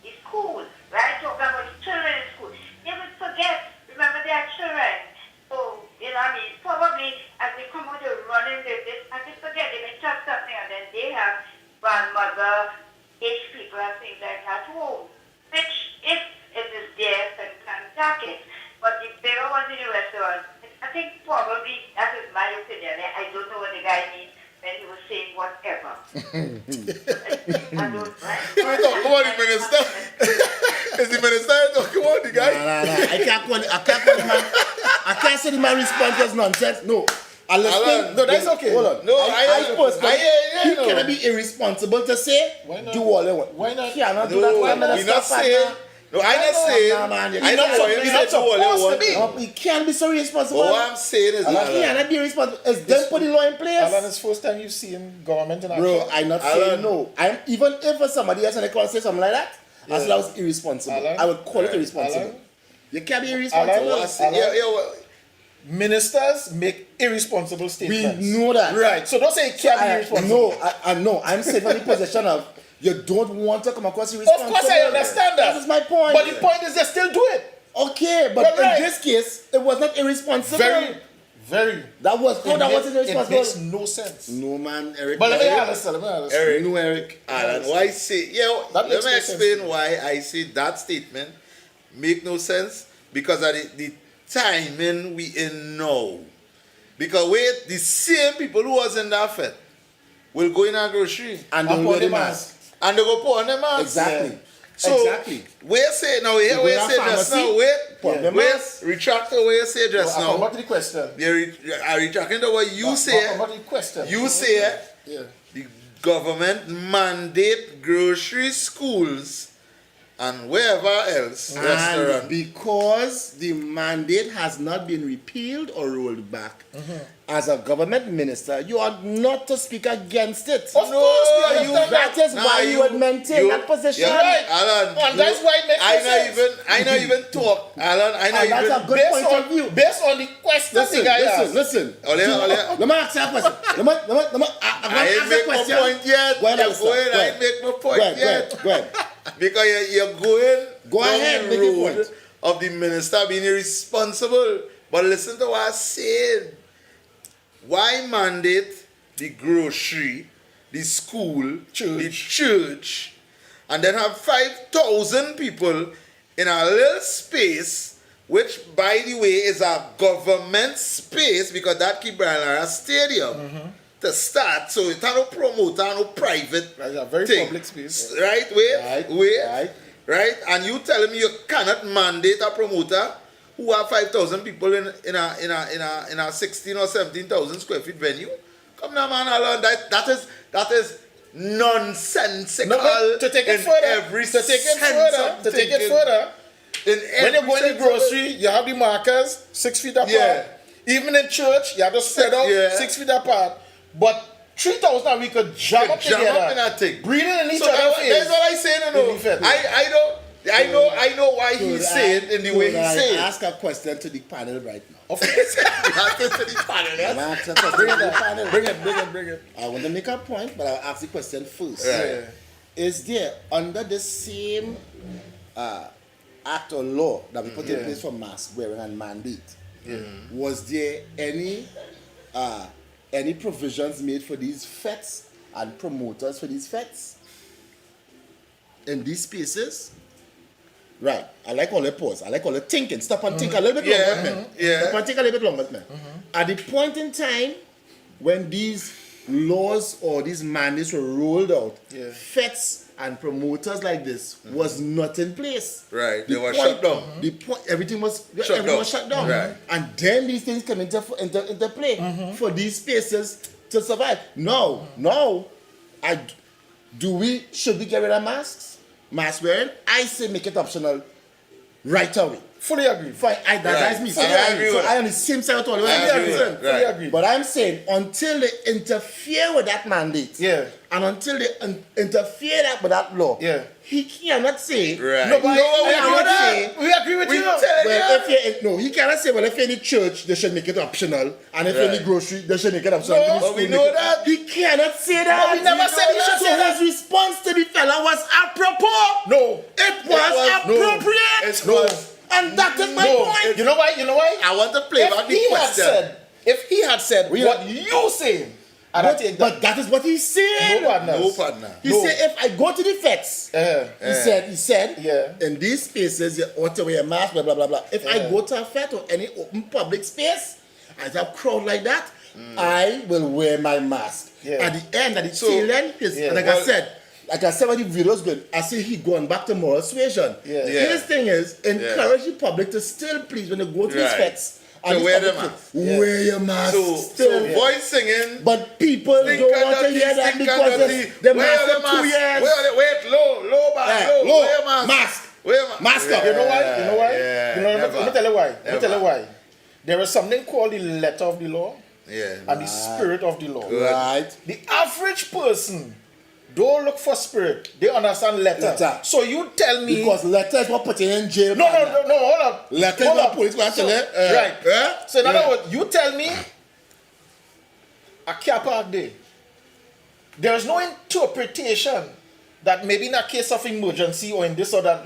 It's cool, right? Talking about the children in school. You would forget, remember they are children. So, you know what I mean? Probably as they come out, they're running, they just forget, they may touch something and then they have grandmother, aged people and things like that at home. Which, if it is there, then can tack it. But the bigger ones in the restaurant, I think probably, that is my opinion. I don't know what the guy means when he was saying whatever. I don't, right? We talk about the minister. Is the minister talking about the guy? Nah. I can't call the man. I can't say the man response as nonsense. No. Alan, No, that's okay. Hold on. No, I personally, he no. cannot be irresponsible to say, Why not? do all you want. Why not? He cannot do No, that. Why not you're not stop saying. that? No, I'm not saying. Nah, man, I know what he's you not said. Do all you supposed to want. be. No, he can't be so irresponsible. But what I'm saying is, He Alan, cannot be irresponsible. It's them put the law in place. Alan, it's first time you've seen government in action. Bro, I'm not saying no. I'm even if somebody else and they call and say something like that, I said I was irresponsible. Alan? I would call it irresponsible. Alan? You can't be irresponsible. Alan? Ministers make irresponsible We statements. know that. Right. So don't say it can't be irresponsible. I know. I'm saying from the position of you don't want to come across irresponsible. Of course, I understand that. That is my point. But the point is they still do it. Okay, but You're right. in this case, it was not irresponsible. Very. That wasn't It responsible. makes no sense. No man, Eric. But let me understand. Eric, no Eric. Alan, why say? That let makes me no explain sense. why I say that statement make no sense because of the timing we in now. Because wait, the same people who was in that fete will go in a grocery And they'll wear the mask. and they go put on the mask. Exactly. Yeah. So exactly. where say now? Here where say just now? Wait. Retract the way you say just now. Come back to the question. I retracting the way you say. Come back to the question. You say Yeah. the government mandate grocery schools and wherever else And restaurant. because the mandate has not been repealed or rolled back, as a government minister, you are not to speak against it. Of course, we understand that is why you would maintain that position. Yeah, Right. Alan, And that's why it makes no sense. I not even talk, Alan. I not And that's even. a good point of view. Based on the question the guy asked. Listen. Ole. Let me ask you a question. I ain't make my point yet. Go ahead, You're Alistair. going, Go I ahead. ain't make my point yet. Go ahead. Because you're going Go down ahead, the make your road point. of the minister being irresponsible. But listen to what I said. Why mandate the grocery, the school, the church, and then have 5,000 people in a little space, which, by the way, is a government space because that keep Brian Stadium to start. So it's not a promoter, no private That's a very thing. public space. Right? Right? And you telling me you cannot mandate a promoter who have 5,000 people in a 16 or 17,000 square feet venue? Come now, man, Alan. That is nonsensical. No, but to take it further, when you go in the grocery, you have the markers 6 feet apart. Yeah. Even in church, you have to spread out 6 feet apart. But 3,000 and we could jam up together. Jam up in that thing. Breathing in each So other's face. that's what I say, I know why he said in the way he said. Ask a question to the panel right now. Of course. Bring it. I want to make a point, but I'll ask the question first. Right. Is there, under the same act or law that we put in place for mask wearing and mandate, was there any provisions made for these fetes and promoters for these fetes in these spaces? Right. I like all the pause. I like all the thinking. Stop and think a little bit longer, man. Stop and think a little bit longer, man. At the point in time when these laws or these mandates were rolled out, fetes and promoters like this was not in place. Right. They were shut down. Everything was shut down. Right. And then these things come into play for these spaces to survive. No. Should we get rid of masks? Mask wearing? I say make it optional right away. Fully agree. Fine. That's me. I agree with I on the same side with all of you. Fully agree. But I'm saying until they interfere with that mandate, and until they interfere with that law, he cannot say. Right. No, but we agree with you. He cannot say, well, if you're in the church, they should make it optional, and if you're in the grocery, they should make it optional. No, but we know that. He cannot say that. But we never said he should say that. So his response to the fella was apropos. No. It was appropriate. It was. And that is my point. You know why? I want to play back the question. If he had said what you saying, but that is what he's saying. No partner. He said if I go to the feds, he said, in these spaces you ought to wear a mask, blah blah blah blah. If I go to a fed or any open public space, and there's a crowd like that, I will wear my mask. At the end, at the tail end, like I said when the video's going, I see he going back to moral suasion. His thing is encourage the public to still please when they go to these feds. To wear the mask. Wear your mask. So voice singing. But people don't want to hear that because the mask is 2 years. Wait, low, wear your mask. Mask up. You know why? Let me tell you why. There is something called the letter of the law and the spirit of the law. Right. The average person don't look for spirit. They understand letter. So you tell me... Because letter is what put you in jail. No, hold up. Letter is what police going to tell you. Right. So in other words, you tell me a car park day. There is no interpretation that maybe in a case of emergency or in this or that,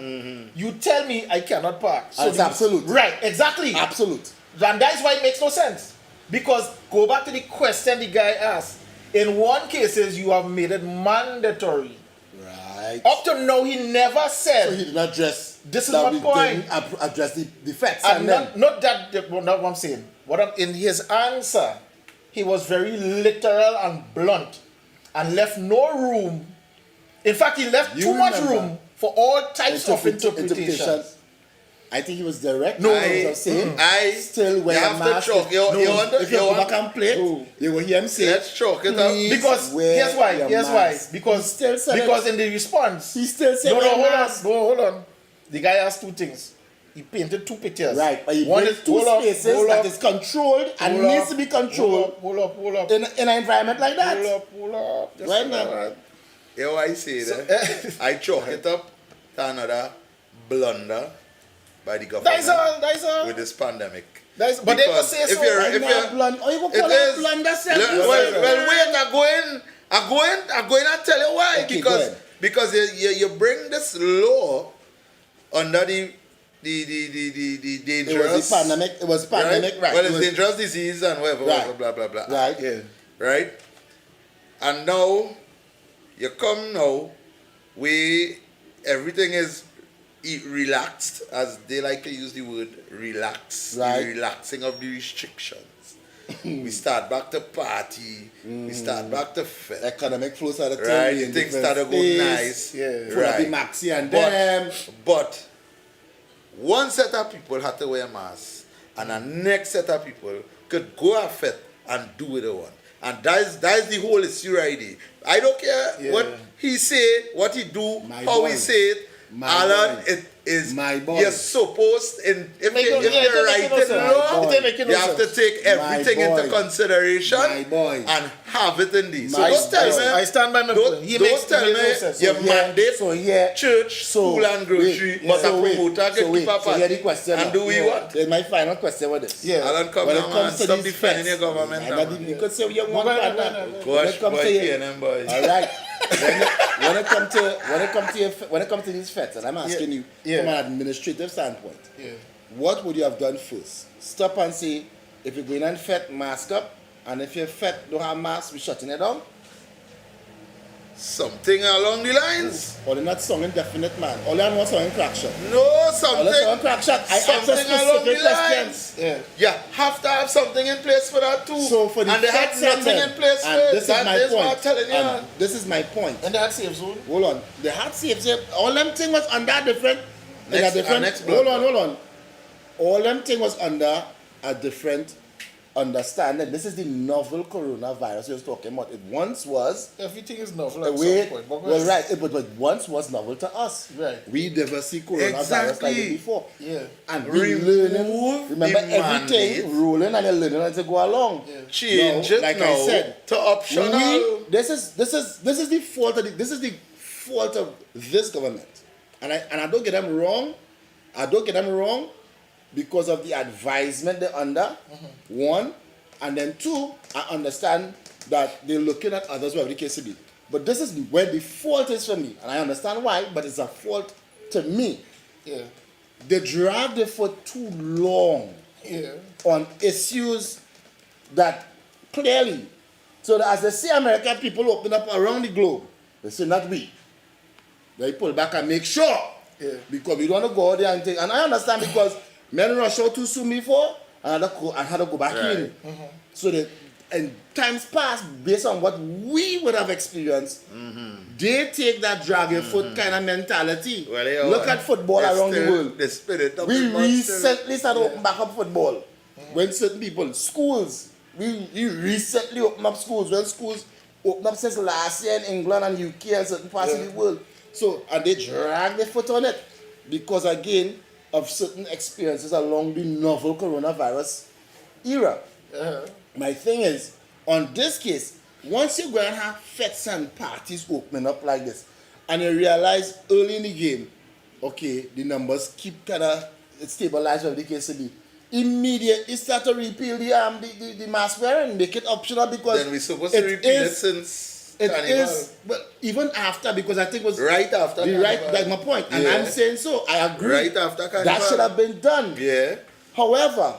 you tell me I cannot park. So that's absolute. Right, exactly. Absolute. And that is why it makes no sense. Because go back to the question the guy asked. In one cases, you have made it mandatory. Right. Up to now, he never said. So he did not address. This is my point. Address the defects. And not what I'm saying. In his answer, he was very literal and blunt, and left no room. In fact, he left too much room for all types of interpretations. I think he was direct. No, I still wear a mask. If you go back and play it, you will hear him say, let's chalk it up. Because here's why. Because in the response, he still said, hold on. The guy asked two things. He painted two pictures. Right, but he painted two spaces that is controlled and needs to be controlled. Hold up. In an environment like that. Hold up. Right now. You know what I say there? I chalk it up to another blunder by the government. That's all. With this pandemic. But they will say so. Well, wait, I'm going to tell you why. Okay, because you bring this law under the dangerous. It was pandemic, right? Well, it's dangerous disease and whatever, blah, blah, blah. Right. Yeah. Right? And now, you come now, everything is relaxed, as they like to use the word relax, right. The relaxing of the restrictions. We start back to party, we start back to fit. Economic flow started right, things started going nice. Right. Maxi and them. But one set of people had to wear masks, and the next set of people could go a fit and do what they want. And that's the whole issue right there. I don't care what he say, what he do, how he say it. Alan, it is my boy. You're supposed if you're writing law, you have to take everything into consideration and have it in there. So don't tell me. I stand by my point. Don't tell me your mandate church, school and grocery, but a promoter can keep up and do we what? Then my final question was this. Alan, come now and stop defending your government. You could say you want partner. Gosh, boy. All right. When it comes to these feds, and I'm asking you from an administrative standpoint, what would you have done first? Stop and say, if you're going and fed, mask up, and if your fed don't have mask, we shutting it down? Something along the lines. Or they're not song indefinite, man. All I know is song in crack shot. No, something. All song in crack shot. I asked specific questions. You have to have something in place for that too. So for the and they had nothing in place for it. This is my point. And this is my point. And they had safe zone. Hold on. They had safe zone. All them thing was under a different. Hold on. All them thing was under a different understanding. This is the novel coronavirus you're talking about. It once was. Everything is novel at some point. Well, right. But once was novel to us. Right. We never see coronavirus like it before. Yeah. And we learning. Remember everything rolling and you're learning as you go along. Yeah. Change it like now I said, to optional. This is the fault of this government. And I don't get them wrong. Because of the advisement they're under, one, and then two, I understand that they're looking at others, whatever the case may be. But this is where the fault is for me, and I understand why, but it's a fault to me. Yeah. They dragged their foot too long on issues that clearly, so that as they see American people open up around the globe, they say not we. They pull back and make sure, because we don't want to go out there and take, and I understand because men rush out too soon before and had to go back in. So that in times past, based on what we would have experienced, they take that dragon foot kind of mentality. Well, look at football around the world. The spirit of we recently started opening back up football. When certain people, schools, we recently opened up schools. When schools opened up since last year in England and UK and certain parts of the world. So, and they drag their foot on it because again, of certain experiences along the novel coronavirus era. My thing is, on this case, once you go and have fests and parties opening up like this, and you realize early in the game, okay, the numbers keep kind of stabilized whatever the case may be, immediately start to repeal the mask wearing, make it optional because then we're supposed to repeal it since it is, but even after, because I think it was right after like my point, and I'm saying so. I agree. Right after Carnival. That should have been done. Yeah. However,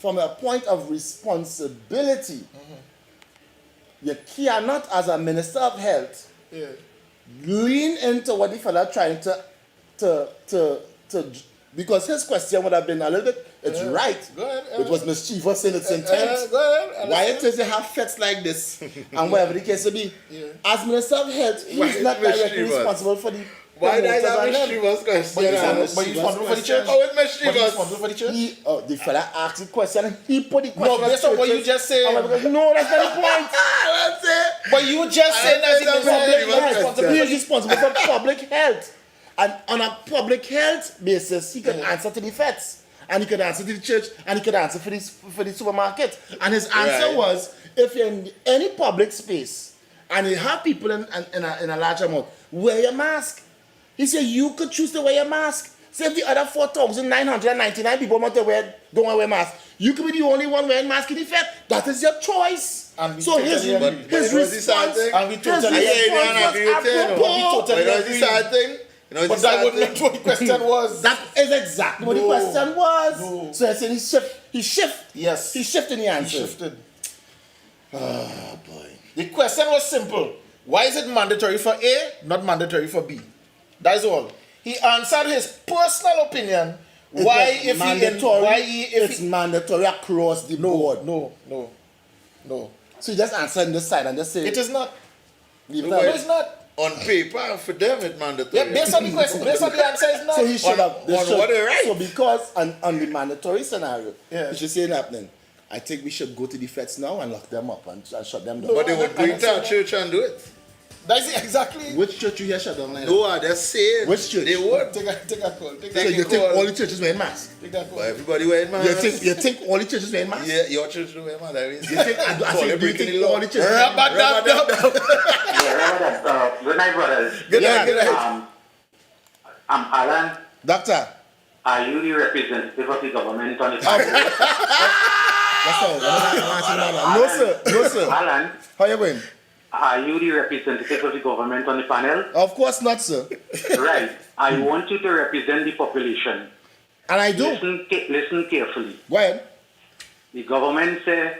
from a point of responsibility, you cannot, as a minister of health, lean into what the fella trying to because his question would have been a little bit, it's right. Go ahead. It was mischievous in its intent. Go ahead. Why it is you have fits like this and whatever the case may be. As Minister of Health, he is not directly responsible for the why promoters that and them. mischievous question? But he's responsible for the church. How is mischievous? Responsible for the church. The fella asked the question and he put the question. No, based on what you just said. No, that's not the point. That's it. But you just said that he is responsible for public health. And on a public health basis, he could answer to the feds. And he could answer to the church. And he could answer for the supermarket. And his answer was, if you're in any public space and you have people in a large amount, wear your mask. He said you could choose to wear your mask. Say if the other 4,999 people don't want to wear masks, you could be the only one wearing mask in the fed. That is your choice. So his response, and we totally agree. But that wasn't what the question was. That is exactly what the question was. No. So I said he shifted. Yes. He shifted the answer. He shifted. Oh boy. The question was simple. Why is it mandatory for A, not mandatory for B? That is all. He answered his personal opinion. It's mandatory across the board. No. So you just answer on this side and just say it is not. No, it's not. On paper, for them, it's mandatory. Yeah, based on the question, based on the answer, it's not. So he should have. What they right. So because on the mandatory scenario, he should say it happening. I think we should go to the feds now and lock them up and shut them down. But they would go into a church and do it. That's it, exactly. Which church you hear shut down like that? No, they're saying. Which church? They would. Take a call. So you think all the churches wear masks? Take that call. But everybody wearing masks. You think all the churches wear masks? Yeah, your church do wear masks. Do you think all the churches Good night, brothers. Good night. I'm Alan. Doctor. Are you the representative of the government on the That's all. No, sir. Alan. How you going? Are you the representative of the government on the panel? Of course not, sir. Right. I want you to represent the population. And I do. Listen carefully. Go ahead. The government says,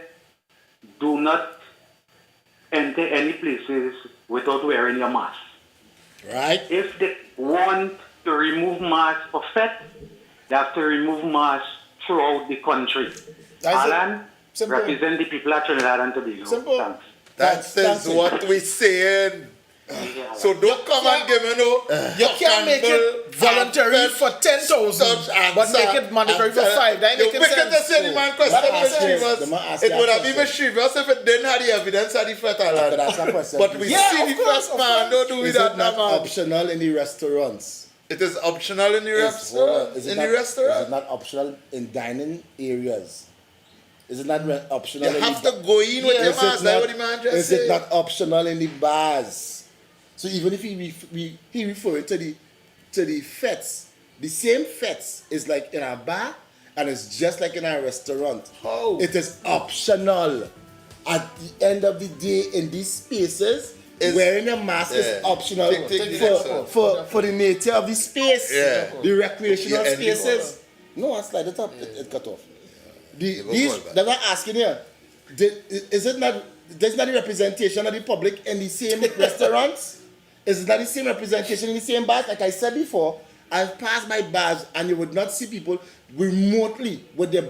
do not enter any places without wearing your mask. Right. If they want to remove masks for FET, they have to remove masks throughout the country. That's Alan, represent the people of Trinidad and Tobago. Simple. Thanks. That's what we saying. So don't come and give me no. You can't make it voluntary for 10,000, but make it mandatory for 5. That You make make sense. it the same man question. It would have been mischievous if it didn't have the evidence of the fetal. But we see the first man, don't do Is that it not now, man. optional in the restaurants? It is optional in the restaurant. Is In it the restaurant. not optional in dining areas? Is it not optional? You have to go in with your mask. That's what the man just said. Is it not optional in the bars? So even if he referred to the fets, the same fets is like in a bar and it's just like in a restaurant. How? It is optional. At the end of the day, in these spaces, wearing a mask is optional for the nature of the space, the recreational spaces. No, I slide it up. It cut off. They're not asking here. Is it not? There's not the representation of the public in the same restaurants? Is it not the same representation in the same bars? Like I said before, I've passed by bars and you would not see people remotely with the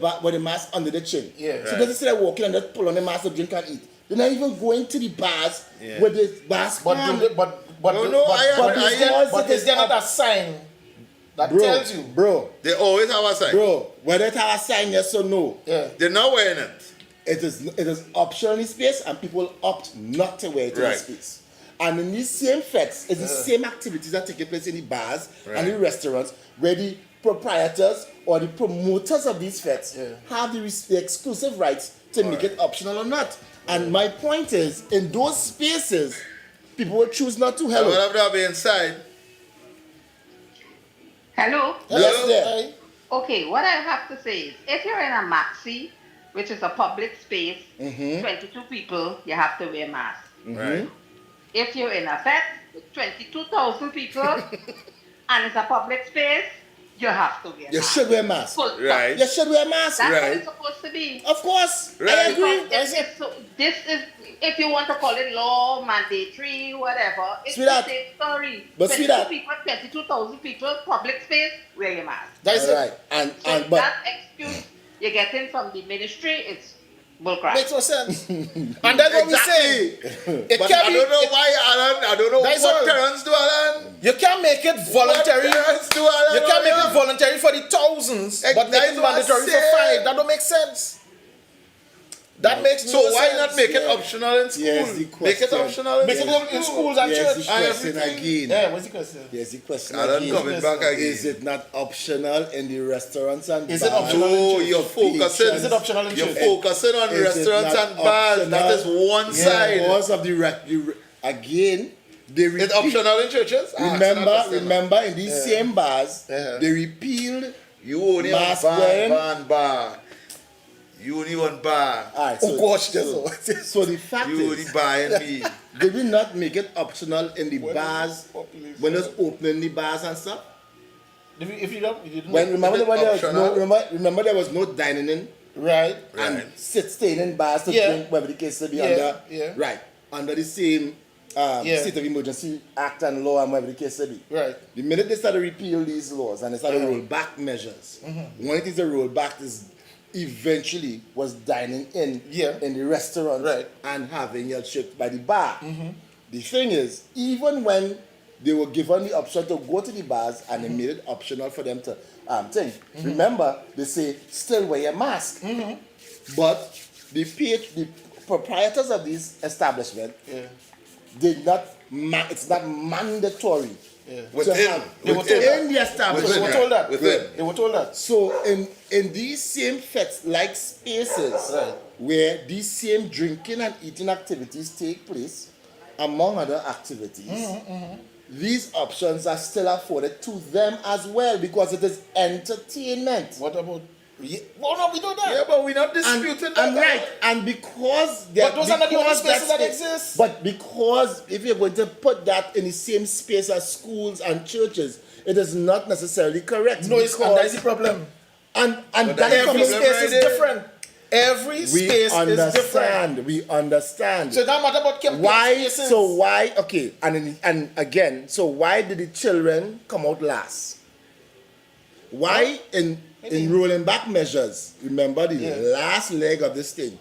mask under the chin. Yeah. So they say they're walking and just pull on the mask to drink and eat. They're not even going to the bars with the mask on. But is there not a sign that tells you? Bro. They always have a sign. Bro, whether it have a sign yes or no. Yeah. They're not wearing it. It is optional in the space and people opt not to wear it in the space. And in these same fets, it's the same activities that take place in the bars and the restaurants where the proprietors or the promoters of these fets have the exclusive rights to make it optional or not. And my point is, in those spaces, people will choose not to. Hello. What have to be inside? Hello? Yes, there. Okay, what I have to say is, if you're in a maxi, which is a public space, 22 people, you have to wear masks. Right. If you're in a fete with 22,000 people and it's a public space, you have to wear You mask. should wear mask. Full stop. Right. You should wear mask. That's what Right. it's supposed to be. Of course. I Right. agree. Because this is, if you want to call it law, mandatory, whatever, it's Sweetheart. the same story. But 22 sweetheart. people, 22,000 people, public space, wear your mask. That's All it. right. And So that excuse you're getting from the ministry, it's bullcrap. Makes no sense. And that's what we say. It But can't I be. don't know why, Alan. I don't know That's what all. parents do, Alan. You can't make it voluntary. What parents do, Alan? You can't make it voluntary for the thousands, but make That's it what I mandatory for said. 5. That don't make sense. That makes So no why sense. not make it optional in school? Here's the Make it question. optional in Make it school. in schools and Here's church the and question everything. again. Yeah, what's the question? Here's the question Alan again. coming back again. Is it not optional in the restaurants and Is it bars? optional in No, church? you're focusing. Is it optional in You're church? focusing on Is it restaurants not and bars. That is optional? one side. Because of again, they It's repeat. optional in churches. Remember, in these same bars, they repealed You only mask want wearing. bar. You only want bar. All right, Oh gosh, that's all. so the fact You only is, buying me. they will not make it optional in the bars when it's opening the bars and stuff. If you don't, you didn't. When remember it there was optional? remember there was no dining in Right. and Right. staying in bars to Yeah. drink whatever the case may be Yeah, yeah. under the same Yeah. state of emergency act and law and whatever the case may be. Right. The minute they started to repeal these laws and they started to roll back measures, one of the things they roll back is eventually was dining in in the restaurant and having your shit by the bar. The thing is, even when they were given the option to go to the bars and they made it optional for them to think. Remember, they say still wear your mask. But the proprietors of these establishments did not. It's not mandatory. Within They were told within the establishment. They were told that. Within. They were told that. So in these same fete-like spaces where these same drinking and eating activities take place, among other activities, these options are still afforded to them as well because it is entertainment. What about? Well, no, we know that. Yeah, but we're not disputing that. And right, and because But those are not the only spaces that that's- exist. But because if you're going to put that in the same space as schools and churches, it is not necessarily correct. No, it's and that's the problem. And But that that's Every the comes- problem. space is right there. different. Every we space is different. understand. We understand. So it don't matter about campaign Why? spaces. So why? Okay, and again, so why did the children come out last? Why in rolling back measures? Remember the last leg of this thing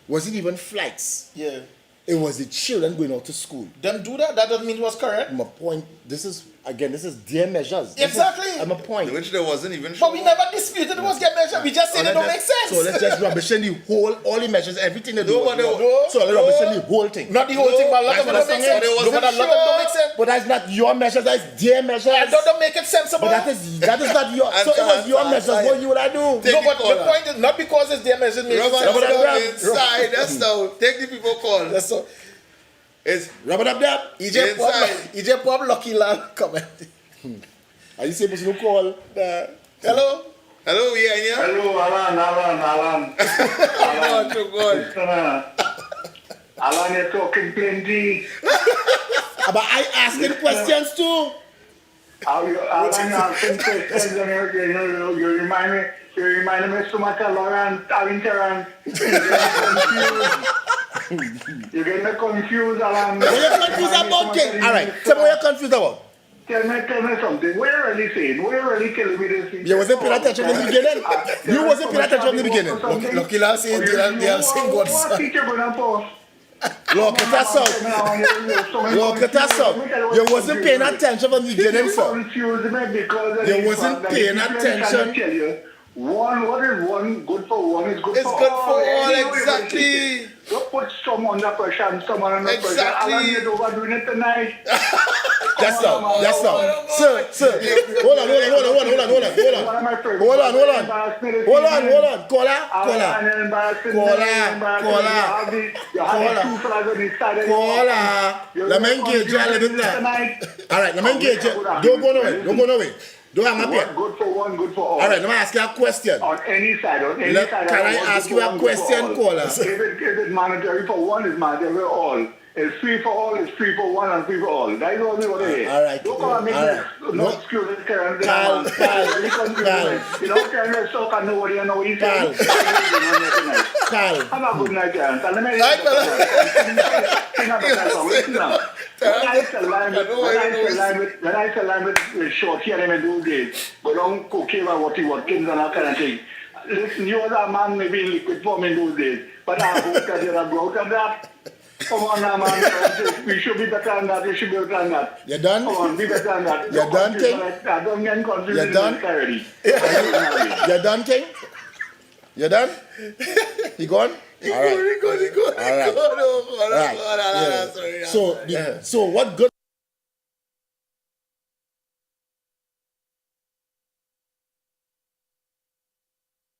wasn't even flights. Yeah. It was the children going out to school. Them do that. That doesn't mean it was correct. My point. This is their measures. Exactly. I'm a point. Which there wasn't even. But we never disputed it was get measured. We just said it don't make sense. So let's just rubbish in the whole, all the measures, everything they do. No, but So let's rubbish in the whole thing. Not the whole thing, but a lot of it don't make sense. No, but a lot of it don't make sense. But that's not your measures, that's their measures. And don't make it sensible. But that is not your. So it was your measures. What you would I do? No, but the point is not because it's their measures. Make it Rubber sensible. dub inside. That's how. Take the people call. That's so. It's Rubber dub dub. EJ Pop Lucky Land comment. Are you supposed to call? Hello? Hello, yeah. Hello, Alan. Oh, too good. Alan, you're talking plenty. But I asking questions too. Alan, asking questions, and you remind me so much of Laurent Alan. You're getting confused, Alan. What are you confused about? King? All right, tell me what you're confused about. Tell me something. What are you really saying? What are you really telling me this? You wasn't paying attention from the beginning. You wasn't paying attention from the beginning. Lucky Land saying they are saying God's What son. teacher going to post? Look at us out. Look at us out. You wasn't paying attention from the beginning, sir. Confused me because You wasn't paying attention. What is one good for one is good It's for good all. for all, Anyway, exactly. Don't put some under pressure and someone under pressure. Exactly. Alan, you're overdoing it tonight. That's all. That's all. Sir. Hold on. Caller. Let me engage you a little bit now. All right, let me engage you. Don't go nowhere. Don't hang up here. Good for one, good for all. All right, let me ask you a question. On any side, Can I ask you a question, caller? If it's mandatory for one, it's mandatory for all. It's free for all, it's free for one, and free for all. That is all we want to hear. All right. Don't come and make no excuses, Karen. Pal. You know, Karen, let's talk and nobody know what he's saying. Pal. Have a good night, Karen. Tell me when I tell them with short here and do this, but don't cook him and Watkins and that kind of thing. Listen, you as a man maybe liquid for me in those days, but I hope that you're a go out of that. Come on now, man. We should be better than that. We should be better than that. You done? Come on, be better than that. You done, King? Don't get confused. You done? You done, King? You done? You gone? All right. All right. So what good?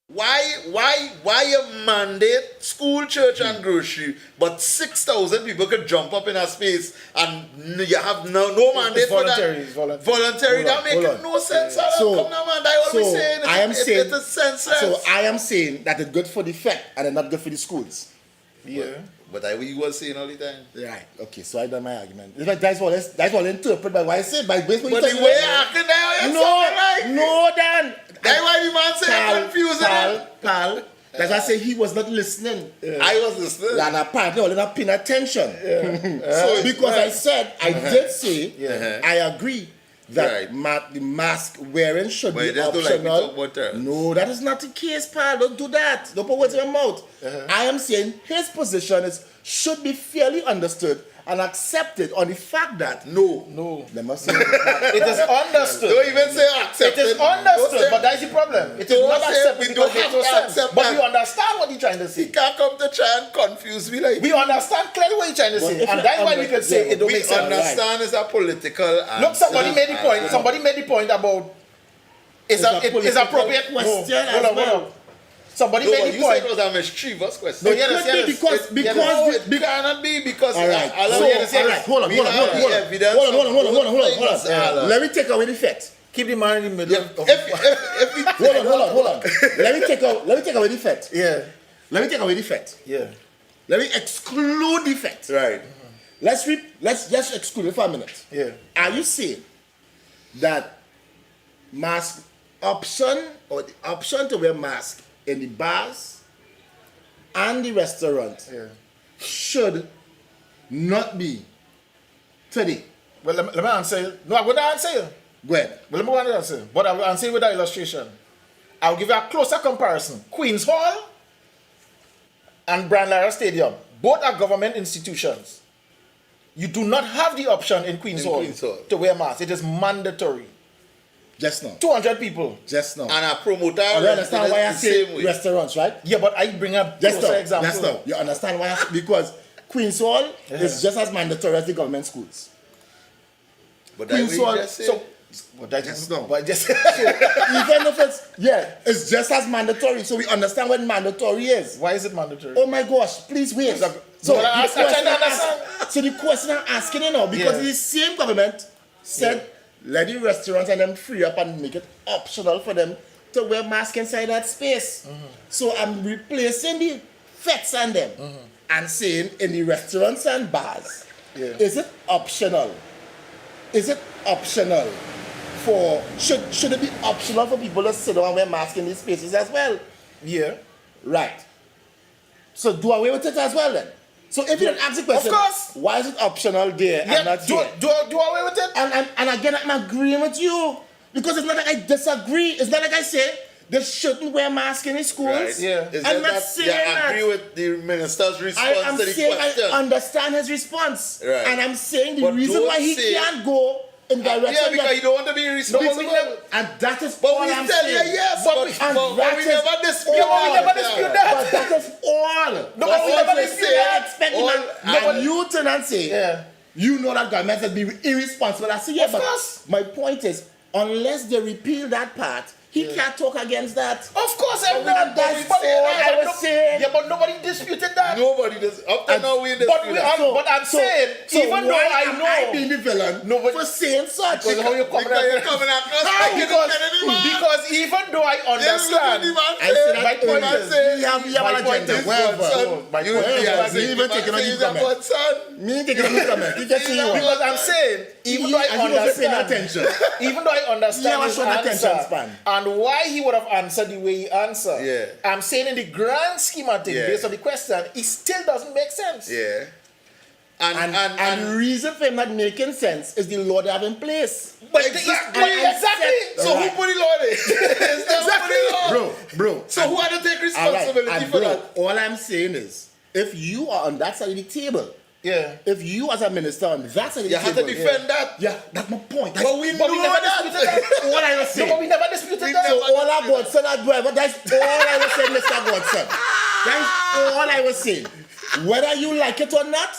Why you mandate school, church, and grocery, but 6,000 people could jump up in a space and you have no mandate for that? Voluntary. That makes no sense. So I am saying it is senseless. So I am saying that it's good for the FEC and it's not good for the schools. Yeah. But I you was saying all the time. Right. Okay. So I done my argument. That's what I interpret by what I said. By based on but the way you acting now, no, Dan. That's why the man said confusing. Pal. That's why I say he was not listening. I was listening. And apparently I was not paying attention. So because I said, I did say, I agree that the mask wearing should be optional. No, that is not the case, pal. Don't do that. Don't put words in your mouth. I am saying his position should be fairly understood and accepted on the fact that they must say it is understood. Don't even say accepted. It is understood, but that's the problem. It is not accepted because it makes no sense. But we understand what he's trying to say. He can't come to try and confuse me like. We understand clearly what he's trying to say, and that's why we can say it don't make sense. We understand it's a political. Look, somebody made the point. Somebody made the point about it's appropriate. Hold on. Somebody made the point. You said it was a mischievous question. No, it cannot be because. All right. Hold on. Let me take away the facts. Keep the man in the middle. Hold on. Let me take away the fact. Yeah. Let me take away the fact. Yeah. Let me exclude the fact. Right. Let's just exclude it for a minute. Yeah. Are you saying that mask option or the option to wear mask in the bars and the restaurant should not be today? Well, let me answer you. No, I'm going to answer you. Go ahead. Well, let me answer. But I will answer you with that illustration. I'll give you a closer comparison. Queen's Hall and Brian Lara Stadium. Both are government institutions. You do not have the option in Queen's Hall to wear masks. It is mandatory. Just now. 200 people. Just now. And a promoter. You understand why I say restaurants, right? Yeah, but I bring up closer example. Just now. You understand why because Queen's Hall is just as mandatory as the government schools. But Queen's Hall. But that just no. But just so even if it's just as mandatory. So we understand what mandatory is. Why is it mandatory? Oh my gosh! Please wait. So the question I'm asking you now, because the same government said let the restaurants and them free up and make it optional for them to wear masks inside that space. So I'm replacing the feds and them and saying in the restaurants and bars, is it optional? Is it optional? Should it be optional for people to sit down and wear masks in these spaces as well? Yeah. Right. So do away with it as well then. So if you don't ask the question, of course, why is it optional there and not here? Do away with it. And again, I'm agreeing with you. Because it's not like I disagree. It's not like I say they shouldn't wear masks in the schools. Right. Yeah. I'm not saying that. I agree with the minister's response I'm to the saying question. I understand his response. Right. And I'm saying the reason why he can't go in direction. Yeah, because you don't want to be responsible. And that is all I'm saying. Yes, but we never dispute that. But that is all. No, we never dispute that. And you turn and say, you know that government has been irresponsible. I say, yeah, but my point is, unless they repeal that part, He can't talk against that. Of course, I'm But not. that's all I was saying. Yeah, but nobody disputed that. Nobody does. Up to now, we But I'm saying, even though why I am know, I being the villain for saying such? Because how you coming because even though I understand, I said my point is, my point is, me taking a look comment. You can see you. Because I'm saying, even though I understand, even though I understand his answer and why he would have answered the way he answered, I'm saying in the grand scheme of things, based on the question, it still doesn't make sense. Yeah. And the reason for him not making sense is the law they have in place. But exactly. So who put the law there? Exactly. Bro. So who had to take responsibility for that? All I'm saying is, if you are on that side of the table, if you as a minister on that side of the table, you have to defend that. Yeah, that's my point. But we never disputed that. All I was saying. No, but we never disputed that. So all I Godson and driver, that's all I was saying, Mr. Godson. That's all I was saying. Whether you like it or not,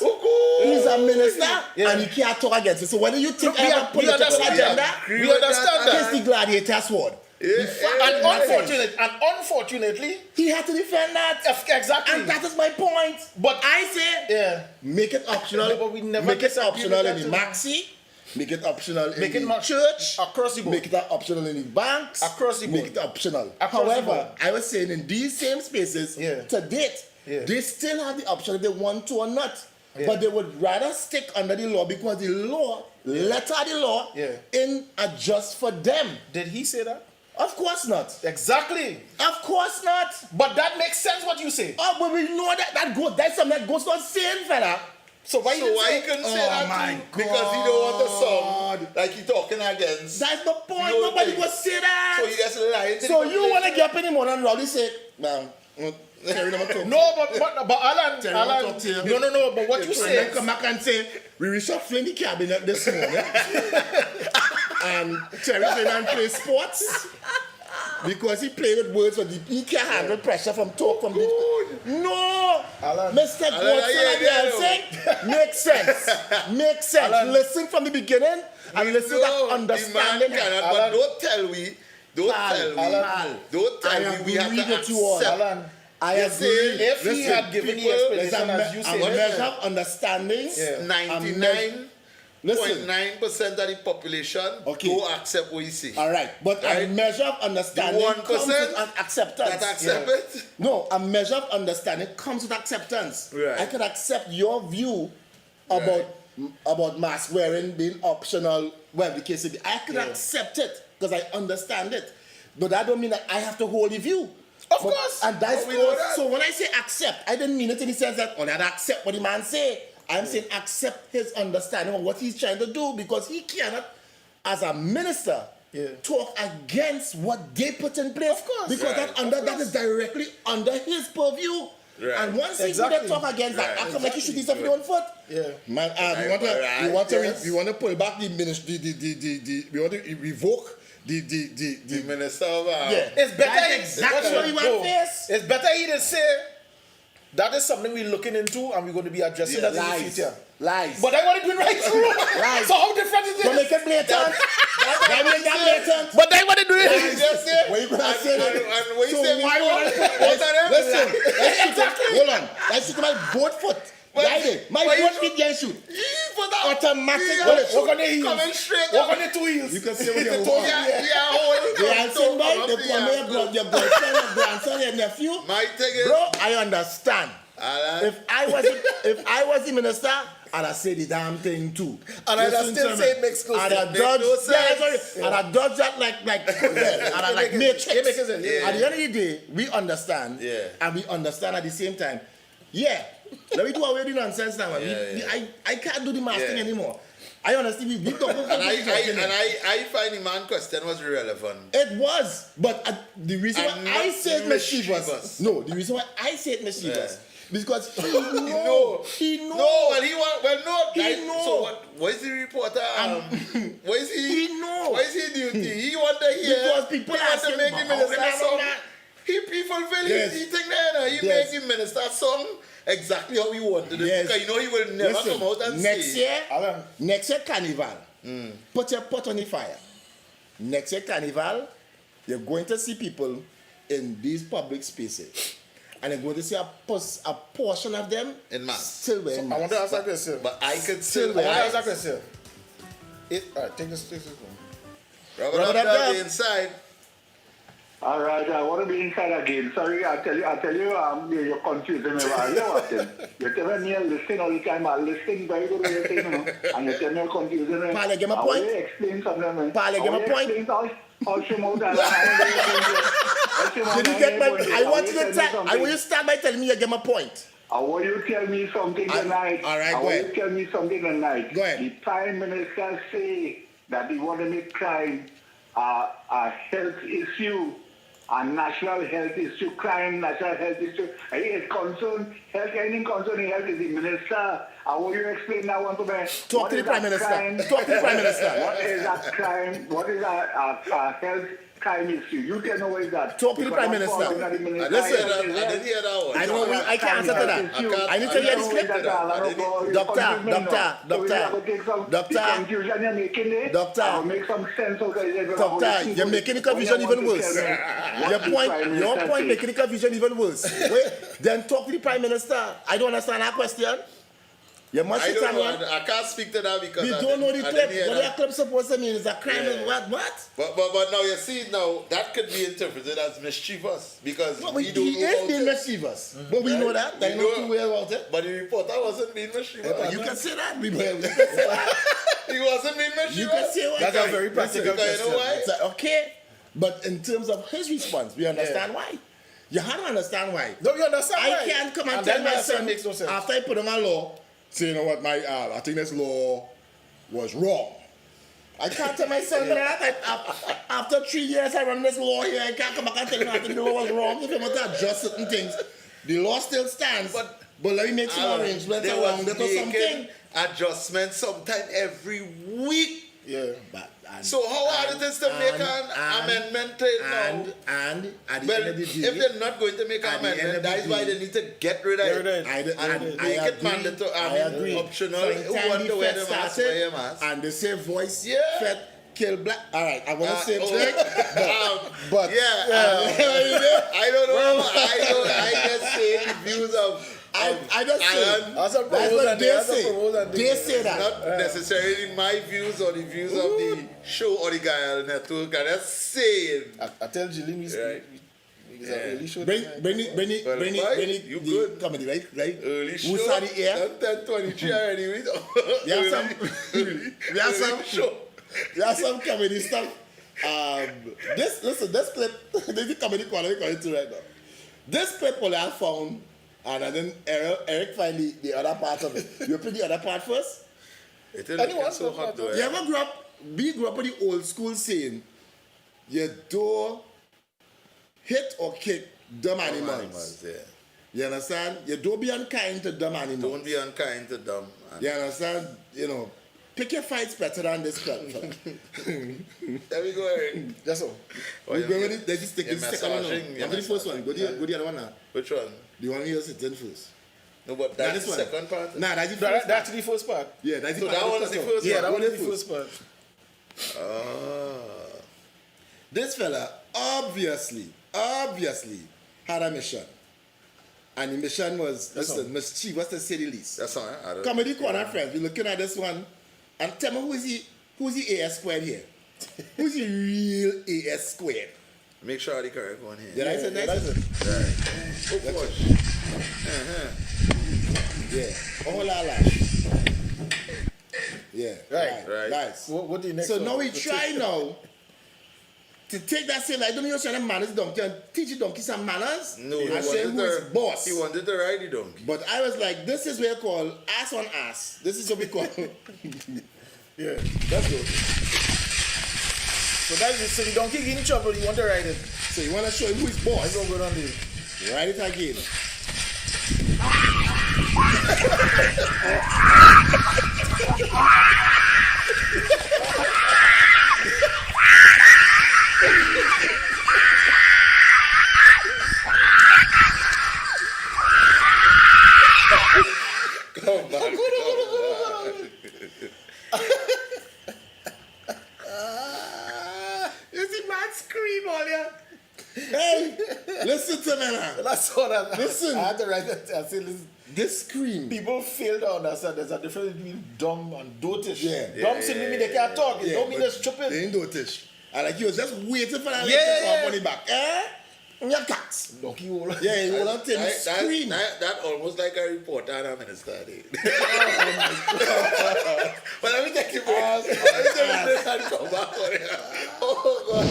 he's a minister and he can't talk against it. So whether you think I have a political agenda, we understand that. It's the gladiator sword. Unfortunately, he had to defend that. Exactly. And that is my point. But I say, make it optional. But we never make it optional in the maxi. Make it optional in the church. Across the board. Make it optional in the banks. Across the board. Make it optional. However, I was saying in these same spaces, to date, they still have the option if they want to or not. But they would rather stick under the law because the law, letter of the law, in adjust for them. Did he say that? Of course not. Exactly. Of course not. But that makes sense what you say. Oh, but we know that's something that goes not saying, fella. So why he couldn't say that too? Because he don't want the song like he talking against. That's the point. Nobody will say that. So he just lying. So you want to get up in the morning and Rowley say, man, no, but Alan, no, but what you say, and then come back and say, we reshuffling the cabinet this morning. And Terry came and play sports. Because he played with words, but he can't handle pressure from talk from the... No! Alan. Mr. Godson, makes sense. Makes sense. Alan. Listen from the beginning and listen to that understanding. But don't tell me, we have to accept. I agree. If he had given the explanation as you say, a measure of understanding. 99.9% of the population don't accept what you say. All right, but a measure of understanding comes with an acceptance. That accept it? No, a measure of understanding comes with acceptance. Right. I can accept your view about mask wearing being optional, whatever the case may be. I can accept it because I understand it. But that don't mean that I have to hold the view. Of course. And that's so when I say accept, I didn't mean it in the sense that, I accept what the man say. I'm saying accept his understanding of what he's trying to do because he cannot, as a minister, talk against what they put in place. Of course. Because that is directly under his purview. Right. And once he would talk against that, I can make you shoot his own foot. Yeah. Man, we want to pull back the ministry, we want to revoke the minister. It's better. That's exactly what he want face. It's better he didn't say. That is something we're looking into and we're going to be addressing that in the future. Lies. But I want to do it right through. Lies. So how different is it? Don't make it blatant. But I want to do it. What you going to say? And what you say? Why would I listen. Hold on. Let's shoot my both foot. My both feet can shoot. Automatic. Walk on the heels. Coming straight Walk on the 2 heels. You can say what you want. Your boyfriend, your grandson, your nephew. Bro, I understand. If I was the minister, I'd have said the damn thing too. And I'd still say it makes no sense. I'd have dodged that like Matrix. At the end of the day, we understand. And we understand at the same time. Let me do away with the nonsense now. I can't do the mask thing anymore. I honestly, we don't. I find the man question was irrelevant. It was, but the reason why I said mischievous. No, the reason why I said mischievous because he know. He know. No, well, he know. So what is the reporter? What is he? He know. What is he duty? He want to hear. Because people want to make him minister song. He fulfill his thing there. He make him minister song. Exactly how he wanted it. Because you know he will never come out and say. Next year carnival, put your pot on the fire. Next year carnival, You're going to see people in these public spaces, and you're going to see a portion of them in mass. Still wearing I masks. want to ask that question. But I could Still still I want to wear ask that question. Take this one. Rubber dub inside. All right, I want to be inside again. Sorry, I tell you, you're confusing me. You tell me you're listening all the time. I'm listening very good, and you tell me you're confusing me. Pale, give me a point. I will explain something. Pale, give me a point. How she moved that. Did you get my? I want you to tell. I want you to start by telling me you get my point. I want you to tell me something tonight. All right, I go want ahead. you to tell me something tonight. Go ahead. The Prime Minister say that he want to make crime a health issue, a national health issue, crime, national health issue. He is concerned, health, anything concerning health is the minister. I want you to explain that one to me. Talk to the Prime Minister. Talk to the Prime Minister. What is a crime? What is a health crime issue? You can know what is that. Talk to the Prime Minister. Listen, I didn't hear that one. I don't know. I can't answer to that. I need to hear this clip. Doctor, make some sense of it. Doctor, you're making the confusion even worse. Your point making the confusion even worse. Wait, then talk to the Prime Minister. I don't understand that question. You must I don't know. one. I can't speak to that because We don't know the clip. What that clip supposed to mean is a crime. Yeah. What? But now you see now that could be interpreted as mischievous because Well, we he don't know is about being it. mischievous. But we know that. There's no two ways about it. But the reporter wasn't being mischievous. You can say that. You can say that. He wasn't being mischievous. You can say what? That's a very practical Because you know why? It's like, okay. But in terms of his response, we understand why. You have to understand why. No, you understand why? I can't come and And tell then my my son son makes no sense. after I put on a law, say, you know what, I think this law was wrong. I can't tell my son that. After 3 years I run this law here, I can't come back and tell him I think the law was wrong. If you want to adjust certain things, the law still stands. But let me make some arrangements around it or something. Adjustments sometime every week. Yeah, so how hard it is to make an amendment now? And at the well, end of the day, if they're not going to make an amendment, that is why they need to get rid of it. I make it mandatory. I agree. Optional. So Who want to wear the mask, wear your mask. And they say voice fed kill black. All right, I want to say okay. but I don't know. I just say the views of. I just say that's what they say. They say that. Not necessarily my views or the views of the show or the guy on the network. I just saying. I tell Jillian Bring it. You good? Comedy, right? Early show. Who's on the air? 10:23 already. We have some comedy stuff. This clip. This is the comedy corner we're going to right now. This clip only I found. And then Eric find the other part of it. You play the other part first? Anyone so hot though. You ever grew up with the old school saying, you don't hit or kick dumb animals. Yeah. You understand? You don't be unkind to dumb animals. Don't be unkind to dumb animals. You understand? You know, pick your fights better than this club. There we go, Eric. That's all. We go with it. Let's just take this second one. Go to the first one. Go to the other one now. Which one? The one you're sitting first. No, but that's the second part. Nah, that's the first part. That's the first part. Yeah, that's the so part. that was the first part. Yeah, that was the first part. This fella obviously had a mission. And the mission was, mischievous to say the least. That's all right. Comedy Corner friends, we're looking at this one. And tell me who's the AS squared here? Who's the real AS squared? Make sure the correct one here. Did I say that? Right. Oh, gosh. Yeah. Oh, la la. Yeah. Right. Nice. What the next so one? now we try now to take that same, I don't know you're trying to manage donkey and teach the donkey some manners. No, and say who is boss. He wanted to ride the donkey. But I was like, this is what we call ass on ass. This is what we call. Yeah, that's good. So that's it. So the donkey getting in trouble, you want to ride it. So you want to show him who is boss. Let's go on there. Ride it again. Come back. You see man scream all here. saw that. Listen. I had to write that. I said, listen. This scream. People fail to understand there's a difference between dumb and dotish. Yeah. Dumb simply mean they can't talk. It don't mean they're stupid. They ain't dotish. And like he was just waiting for that Yeah, to yeah. come money back. Your cats. Donkey hole. Yeah, you will until you scream. That almost like a reporter and a minister. But let me take you back. Let me take you back and come back on it. Oh, God.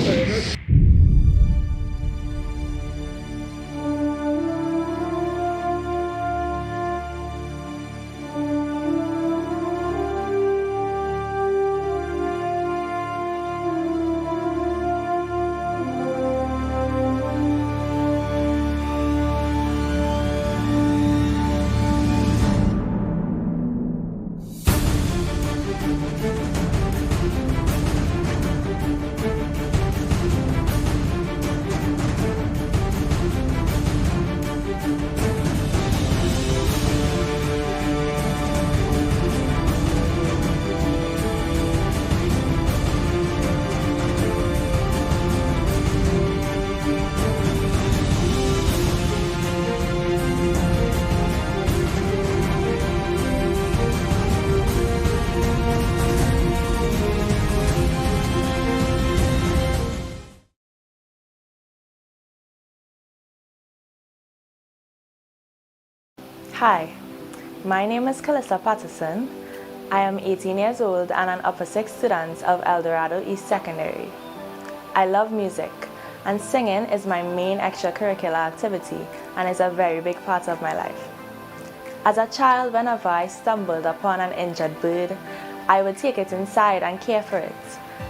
Hi, my name is Calissa Patterson. I am 18 years old and an upper sixth student of El Dorado East Secondary. I love music, and singing is my main extracurricular activity and is a very big part of my life. As a child, whenever I stumbled upon an injured bird, I would take it inside and care for it,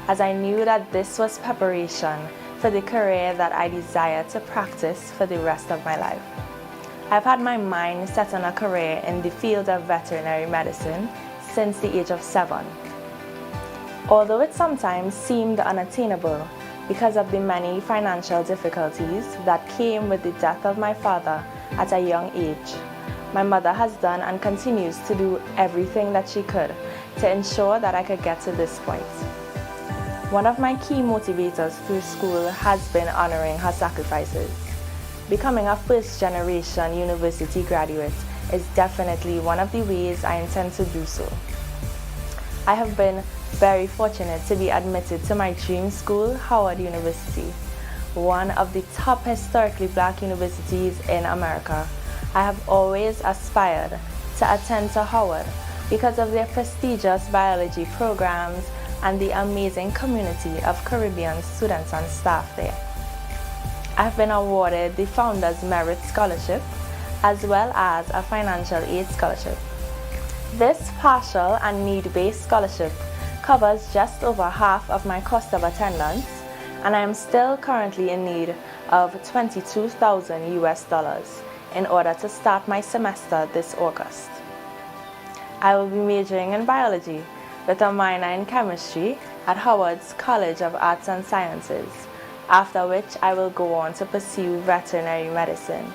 as I knew that this was preparation for the career that I desired to practice for the rest of my life. I've had my mind set on a career in the field of veterinary medicine since the age of 7. Although it sometimes seemed unattainable because of the many financial difficulties that came with the death of my father at a young age, my mother has done and continues to do everything that she could to ensure that I could get to this point. One of my key motivators through school has been honoring her sacrifices. Becoming a first-generation university graduate is definitely one of the ways I intend to do so. I have been very fortunate to be admitted to my dream school, Howard University, one of the top historically black universities in America. I have always aspired to attend to Howard because of their prestigious biology programs and the amazing community of Caribbean students and staff there. I've been awarded the Founders Merit Scholarship as well as a financial aid scholarship. This partial and need-based scholarship covers just over half of my cost of attendance, and I am still currently in need of $22,000 US in order to start my semester this August. I will be majoring in biology with a minor in chemistry at Howard's College of Arts and Sciences, after which I will go on to pursue veterinary medicine.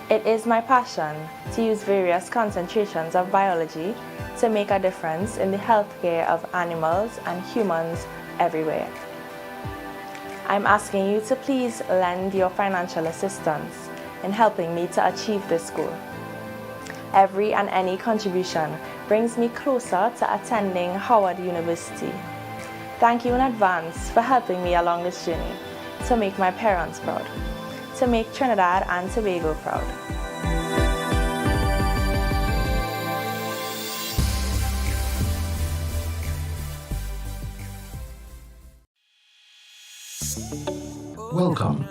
It is my passion to use various concentrations of biology to make a difference in the healthcare of animals and humans everywhere. I'm asking you to please lend your financial assistance in helping me to achieve this goal. Every and any contribution brings me closer to attending Howard University. Thank you in advance for helping me along this journey to make my parents proud, to make Trinidad and Tobago proud. Welcome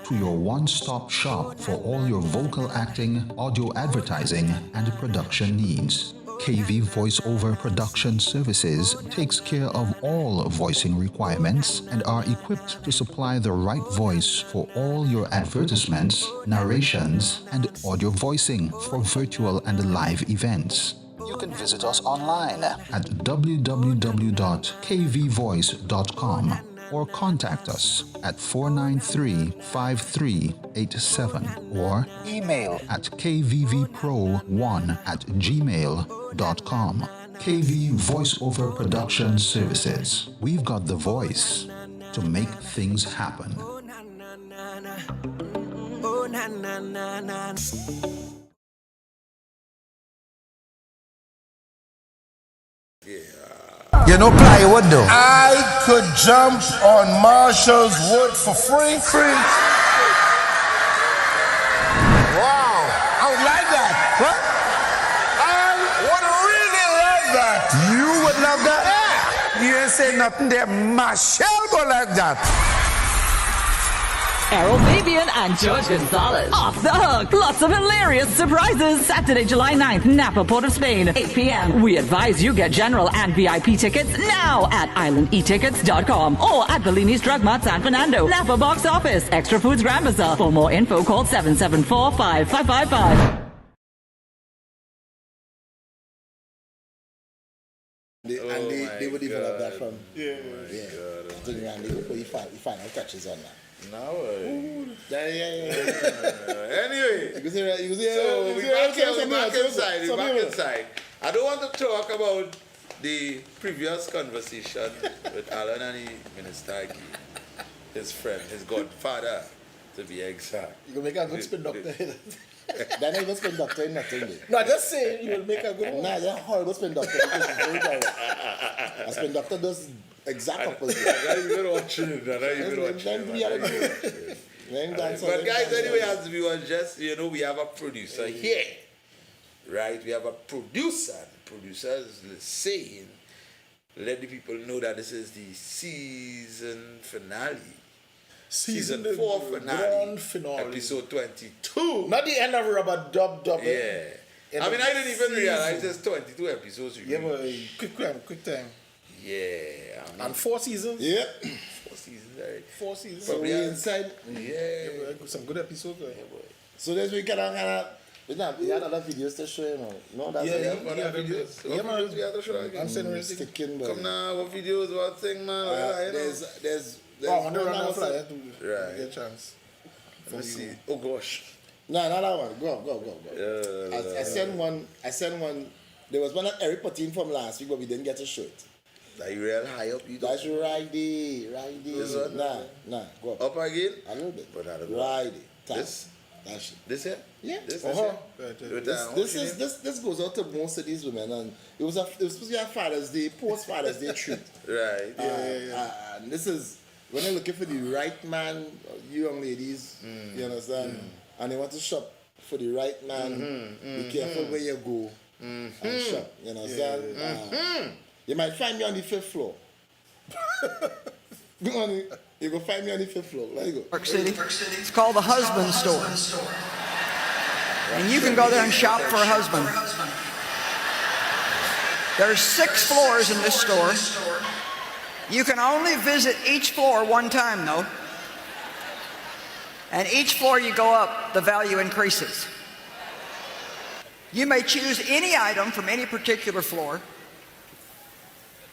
to your one-stop shop for all your vocal acting, audio advertising, and production needs. KV Voiceover Production Services takes care of all voicing requirements and are equipped to supply the right voice for all your advertisements, narrations, and audio voicing for virtual and live events. You can visit us online at www.kvvoice.com or contact us at 493-5387 or email at kvvpro1@gmail.com. KV Voiceover Production Services. We've got the voice to make things happen. Oh, na, na. na na na. You know plywood though. I could jump on Marshall's wood for free. Wow, I would like that. What? I would really love that. You would love that? Yeah. You ain't say nothing there. Marshall go like that. Errol Fabian and George Gonzalez. Off the hook. Lots of hilarious surprises. Saturday, July 9th, Napa, Port of Spain, 8 p.m. We advise you get general and VIP tickets now at islandetickets.com or at Bellini's Drug Mart San Fernando, Napa Box Office, Extra Foods Grand Bazaar. For more info, call 774-5555. They would even have that from. Yeah. I think Randy would put you final touches on that. No. Yeah. Anyway, you can see, so we're back inside. I don't want to talk about the previous conversation with Alan and the Minister Agee, his friend, his godfather, to be exact. You can make a good spin doctor. That ain't even spin doctor in nothing. No, just say you will make a good one. Nah, they're horrible spin doctor because it's very direct. A spin doctor does exact opposite. I'm not even watching. But guys, anyway, as we were just, we have a producer here, right? We have a producer. The producer is saying, let the people know that this is the season finale. Season 4 finale. Episode 22. Not the end of Rubber Dub. Yeah. I didn't even realize there's 22 episodes. Yeah, but quick time. Yeah. And 4 seasons? Yeah. 4 seasons, right? 4 seasons. So we inside. Yeah. Some good episodes. Yeah, so there's we kind of we had other videos to show, No, that's videos. What videos we have to show again? I'm saying sticking, but come now, what videos, what thing, man? There's one run flyer to right. get a chance. Let's see. Oh gosh. No, not that one. Go. I sent one. There was one that Eric put in from last week, but we didn't get to show it. Are you real high up? That's right there. This one? Nah, go up. Up again? A little bit. But not right there. This here? Yeah. This goes out to most of these women, and it was supposed to be a Father's Day, post Father's Day treat. Right. And this is when they're looking for the right man, you young ladies, you understand, and they want to shop for the right man. Be careful where you go and shop. You understand? You might find me on the 5th floor. You go find me on the 5th floor. Let me go. Park City. It's called the Husband Store. And you can go there and shop for a husband. There's 6 floors in this store. You can only visit each floor one time, though. And each floor you go up, the value increases. You may choose any item from any particular floor,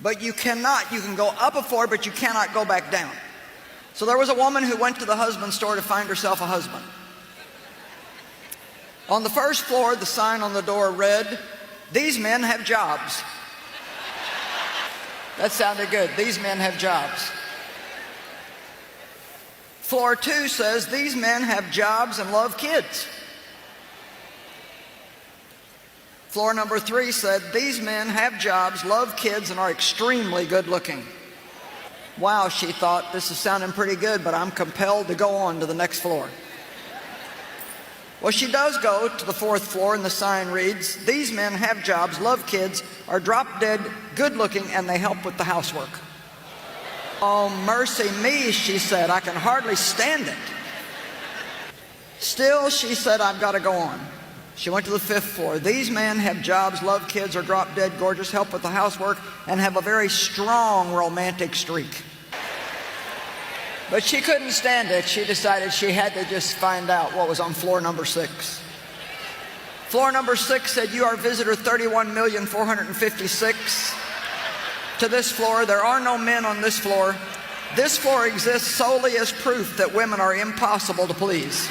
but you can go up a floor, but you cannot go back down. So there was a woman who went to the husband store to find herself a husband. On the first floor, the sign on the door read, "These men have jobs." That sounded good. These men have jobs. Floor 2 says, "These men have jobs and love kids." Floor number 3 said, "These men have jobs, love kids, and are extremely good looking." Wow, she thought, this is sounding pretty good, but I'm compelled to go on to the next floor. Well, she does go to the 4th floor, and the sign reads, "These men have jobs, love kids, are drop dead, good looking, and they help with the housework." Oh, mercy me, she said, I can hardly stand it. Still, she said, I've got to go on. She went to the 5th floor. "These men have jobs, love kids, are drop dead, gorgeous, help with the housework, and have a very strong romantic streak." But she couldn't stand it. She decided she had to just find out what was on floor number 6. Floor number 6 said, "You are visitor 31,456. To this floor, there are no men on this floor. This floor exists solely as proof that women are impossible to please."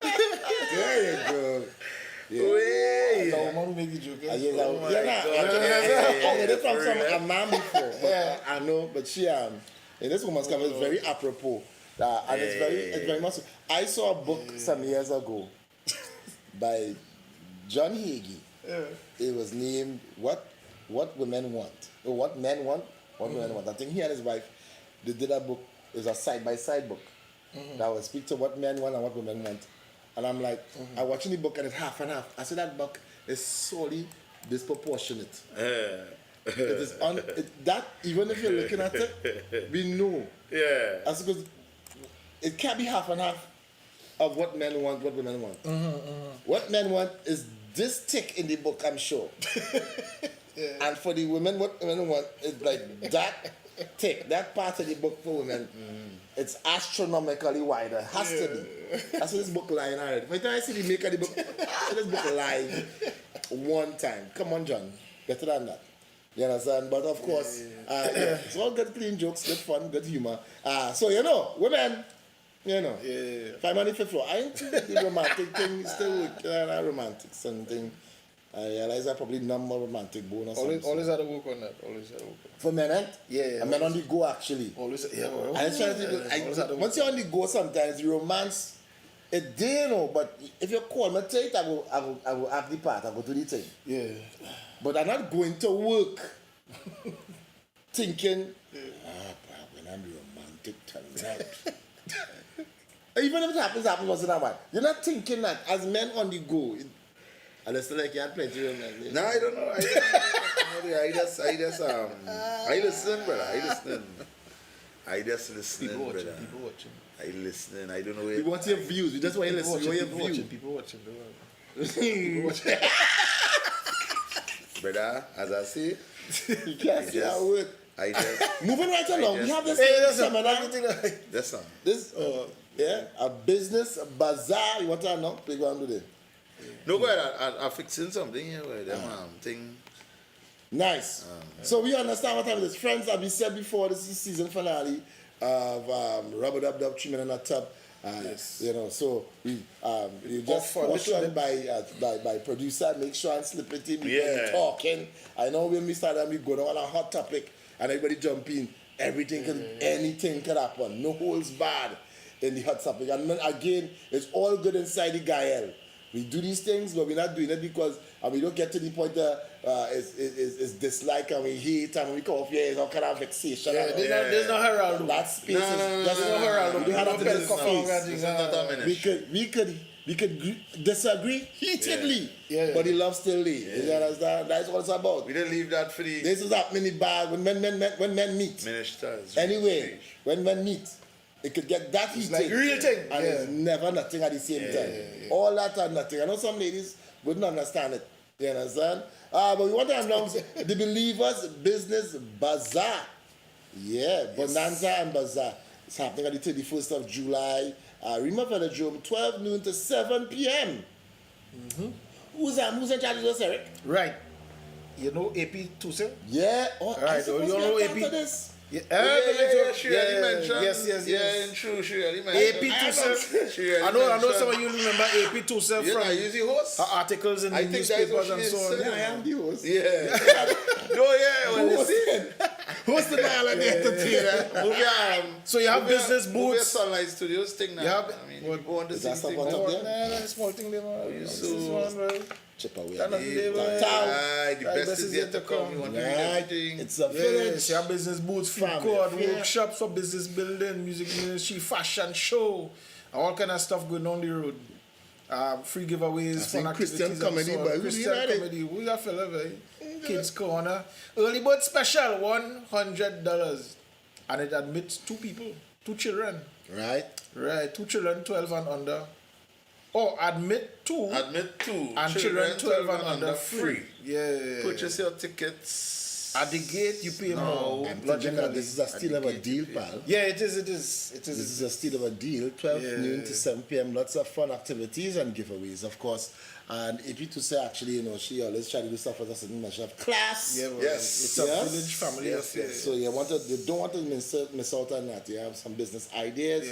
There you go. Make you joke. I from a man before. But I know, but she And this woman's comment is very apropos. And it's very much. I saw a book some years ago by John Hagee. It was named What Women Want. Or What Men Want, What Women Want. I think he and his wife, they did a book. It was a side-by-side book that would speak to what men want and what women want. And I'm like, I'm watching the book and it's half and half. I said that book is solely disproportionate. It is that even if you're looking at it, we know. Yeah. That's because it can't be half and half of what men want, what women want. What men want is this tick in the book, I'm sure. And for the women, what women want is like that tick, that part of the book for women. It's astronomically wider. Has to be. That's what this book line already. By the time I see the maker of the book, this book live one time. Come on, John. Better than that. You understand? But of course, it's all good clean jokes, good fun, good humor. So, women, if I'm on the fifth floor, I ain't the romantic thing still work, romantics and thing. I realize I probably number romantic bonus. Always had to work on that. For men, eh? Yeah. Men on the go actually. Always, Well, once you're on the go, sometimes the romance, it do, but if you call me tight, I will have the part, I go to the thing. Yeah. But I'm not going to work thinking, when I'm romantic tonight. Even if it happens once in a while. You're not thinking that as men on the go. Unless like you had plenty of men. No, I don't know. I listen, brother. I just listen, brother. People watching. I listening. I don't know. We want your views. We just want to listen. People watching. Brother, as I say, you can't see that word. I just moving right along. We have this seminar. This a business bazaar. You want to know? Play go on today. No, but I'm fixing something here where them thing. Nice. So we understand what time it is. Friends, as we said before, this is season finale of Rubber Dub Dub 3 Men in a Tub. So we just cautioned by producer, make sure and slip it in because we're talking. I know when we started, we go down on a hot topic and everybody jump in. Anything can happen. No holds barred in the hot topic. And again, it's all good inside the Gael. We do these things, but we're not doing it because we don't get to the point that it's dislike and we hate and we come up here, it's all kind of vexation. There's no Herald. That space there's no Herald. We had we could disagree heatedly, but the love still lives. You understand? That's what it's about. We didn't leave that for the. This is happening in the bar when men meet. Ministers. Anyway, when men meet. It could get that heated. Like real thing. And it's never nothing at the same time. All that and nothing. I know some ladies wouldn't understand it. You understand? But we want to announce the Believers Business Bazaar. Bonanza and Bazaar. It's happening on the 31st of July. Rima Velodrome, 12 noon to 7 p.m. Who's in charge of this, Eric? Right. You know AP Tuesday? Yeah. Right. You know AP? This. She already mentioned. Yes. True. She already mentioned. AP Tuesday. I know some of you remember AP Tuesday from you the host? Her articles in the newspapers and so on. Yeah, I am the host. Host the dial and the entertainer. So you have business booths. Sunlight Studios thing now. You have go on to see thing. Small thing there. Chip away. The best is yet to come. You want to do everything. It's a village. You have business booths, food court, workshops for business building, music ministry, fashion show, all kind of stuff going on the road. Free giveaways, fun activities, Christian comedy, but Christian comedy. We got fella, Kids Corner. Early bird special, $100. And it admits 2 people, 2 children. Right. 2 children, 12 and under. Admit 2. And children 12 and under free. Yeah. Purchase your tickets. At the gate, you pay more. This is a steal of a deal, pal. Yeah, it is. This is a steal of a deal. 12 noon to 7 p.m. Lots of fun activities and giveaways, of course. And if you to say, actually, she always try to do stuff with a certain measure of class. Yeah, it's a village family affair. So you don't want to miss out on that. You have some business ideas.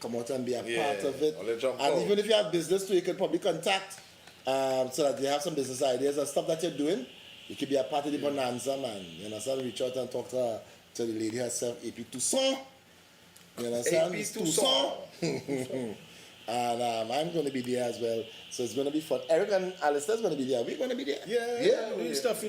Come out and be a part of it. And even if you have business too, you can probably contact so that you have some business ideas and stuff that you're doing. You could be a part of the bonanza, man. You understand? Reach out and talk to So the lady herself, AP Toussaint. You understand? AP Toussaint. And I'm going to be there as well. So it's going to be fun. Eric and Alistair's going to be there. We're going to be there. Yeah, doing stuff.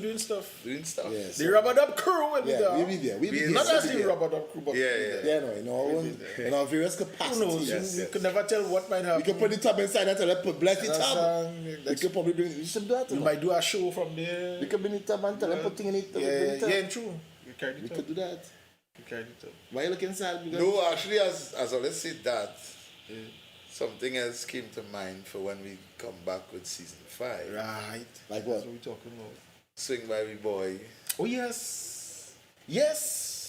Yes. So The Rubber Dub crew will be there. We'll be there. We'll be Not there. as the Rubber Dub crew, but in our various capacities. Who knows? You could never tell what might happen. We could put the tub inside and tell them put bless the tub. We could probably bring. We should do that. We might do a show from there. We could bring the tub and tell them put thing in it. Yeah, true. We could do that. We carry the tub. Why you looking sad? No, actually, as I let's say that. Something else came to mind for when we come back with season 5. Right. Like what? That's what we're talking about. Swing by Me Boy. Oh, yes. Yes.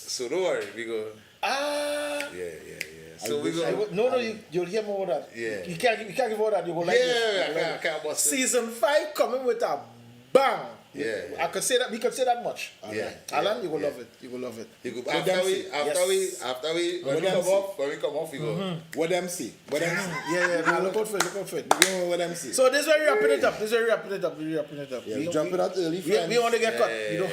So don't worry, we go. Yeah. So we go. No, you'll hear more of that. Yeah. You can't give all that. You go like this. I can't bust it. Season 5 coming with a bang. Yeah. I could say that. We could say that much. Yeah. Alan, you will love it. You will love it. You go, after we come off, we go. What them see? Yeah. Look out for it. Go what them see. So this is where we're wrapping it up. Yeah, we jumping out early, friends. We want to get cut. You know.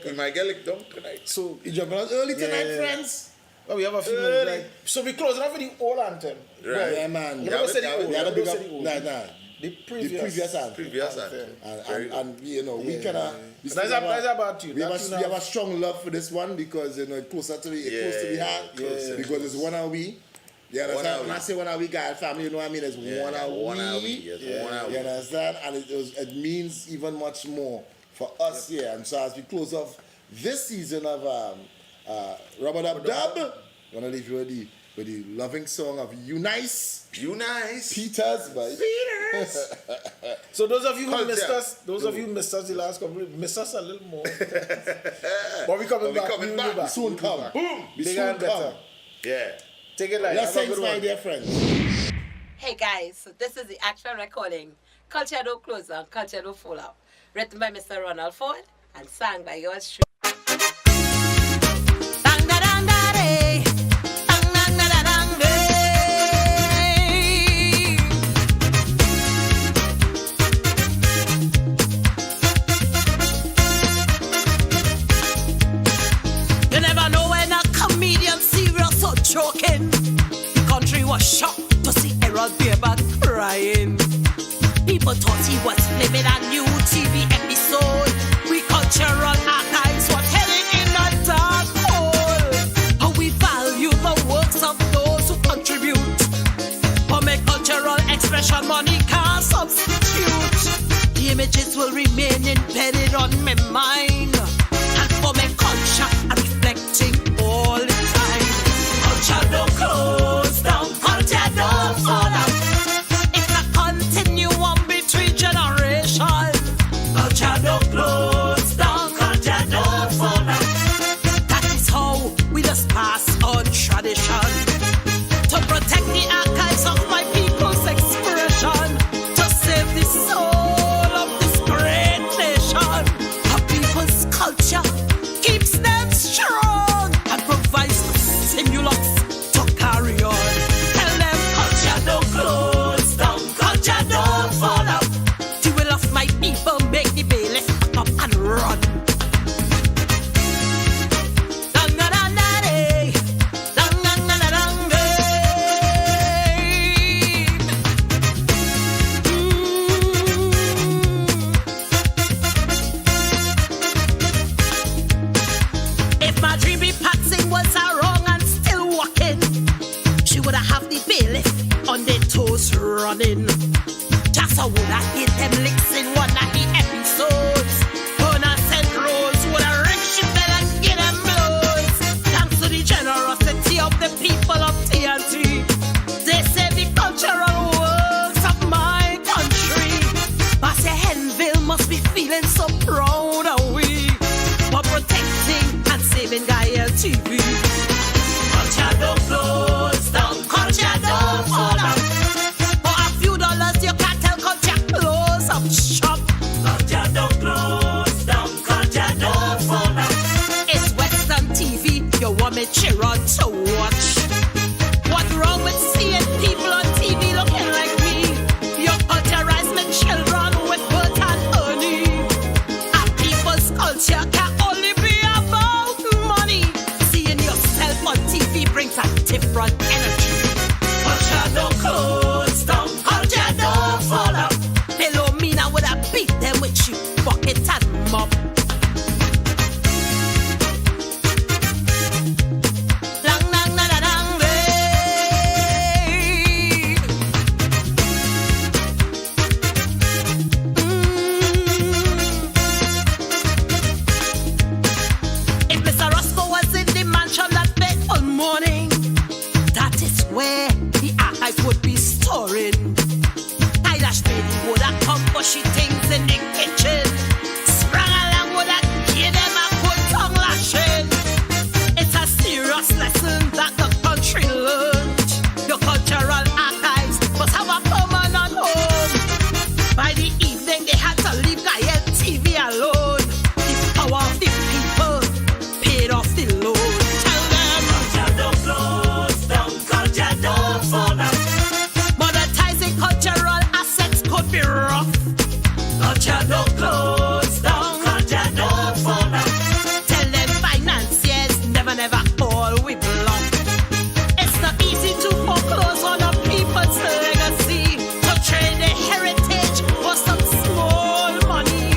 We might get licked down tonight. So you jumping out early tonight, friends. Well, we have a few minutes. Like, so we closing off with the old anthem. Right. Yeah, man. You never said the old. Nah. The previous anthem. And you know, we kind of. That's about you. We have a strong love for this one because you know it's closer to the heart. Because it's one hour we. You understand? When I say 1 hour we got family, you know what I mean? It's 1 hour we. 1 hour we. Yes, 1 hour. You understand? And it means even much more for us here. And so as we close off this season of Rubber Dub Dub, I'm gonna leave you with the loving song of Eunice Peters by Peters. So those of you who missed us the last couple of miss us a little more. But we coming back. We soon come. Boom. We soon come. Yeah. Take it like blessings, my dear friends. Hey guys, so this is the actual recording. Culture Don't Close Down, Culture Don't Fall Out. Written by Mr. Ronald Ford and sang by yours truly. You never know when a comedian serious or joking. The country was shocked to see Errol Bareback crying. People thought he was living a new TV episode. We cultural archives were heading in a dark hole. How we value the works of those who contribute. For my cultural expression, money can't substitute. The images will remain embedded on my mind. And for my culture, I'm reflecting all the time. Culture don't close down, culture don't fall out. It's a continuum between generations. Culture don't close down, culture don't fall out. That is how we just pass on tradition. To protect the archives of my people's expression. To save the soul of this great nation. Our people's culture keeps them strong and provides the stimulus to carry on. Tell them culture don't close down, culture don't fall out. The will of my people make the bailiff up and run. If my dreamy Patsy was wrong and still walking, she would have the bailiff on their toes running. Just would have hit them licks in one of the episodes. Gonna send Rose would have ring she bell and get them blows. Thanks to the generosity of the people of TNT, they say the cultural works of my country. Bassy Henville must be feeling so proud of we for protecting and saving Gaia TV. Culture don't close down, culture don't fall out. For a few dollars you can't tell culture close brings a different energy. Culture don't close down, culture don't fall out. Philomena would have beat them with you, bucket and mop. Would be storing. Tyler Street would have come bushy things in the kitchen. Sprang along would have give them a good tongue lashing. It's a serious lesson that the country learned. The cultural archives must have a permanent home. By the evening they had to leave Gael TV alone. The power of the people paid off the loan. Tell them culture don't close down, culture don't fall out. Cultural assets could be rough. Culture don't close down, culture don't fall out. Tell them financiers never all we bluff. It's not easy to foreclose on a people's legacy, to trade their heritage for some small money.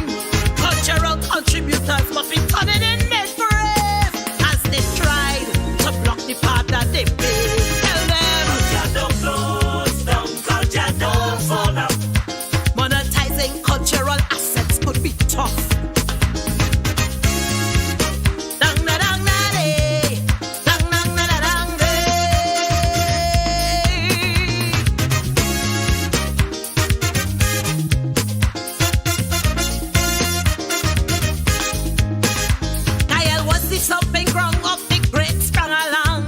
Cultural contributors must be turning in their grave as they tried to block the path that they paved. Tell them culture don't close down, culture don't fall out. Monetizing cultural assets could be tough. Kyle was the something ground of the great sprang along.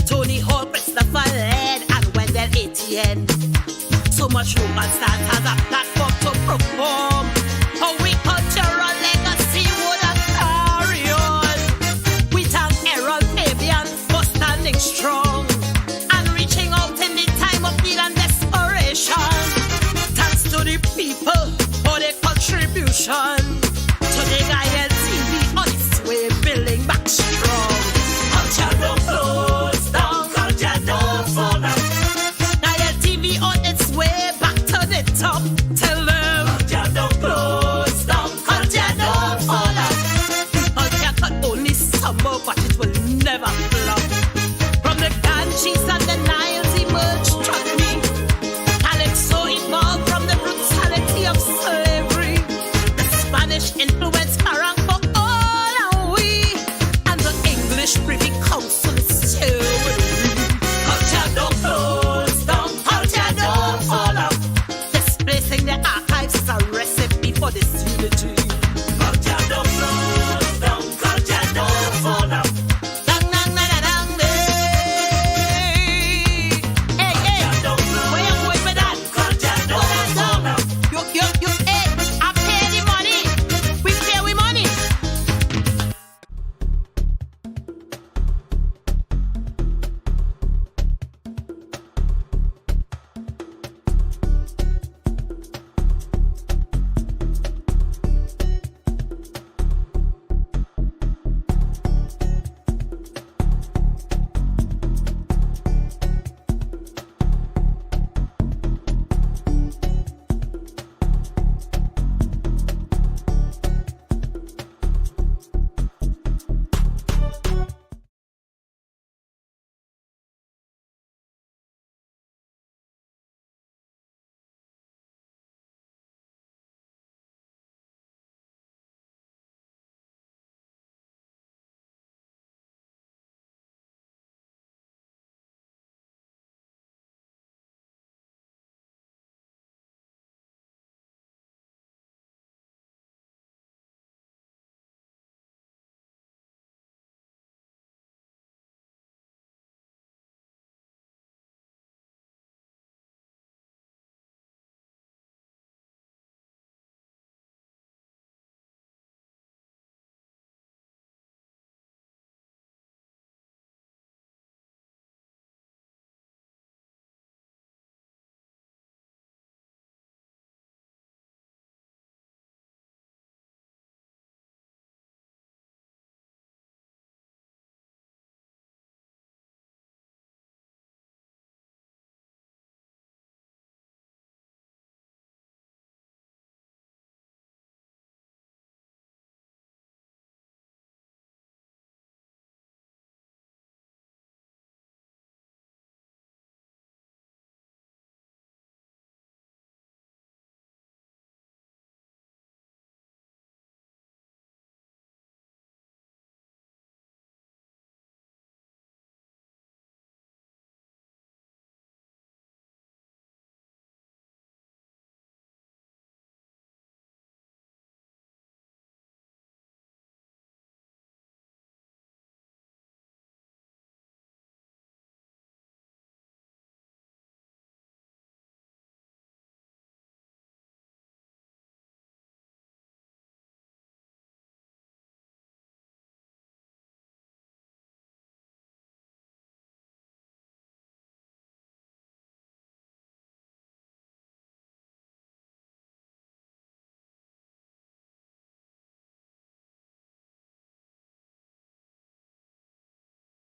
Tony Hall, Christopher Led, and Wendell Etienne. So much room and stars has a platform to perform. How we cultural legacy would have carry on. We thank Errol Fabian for standing strong and reaching out in the time of need and desperation. Thanks to the people for their contribution.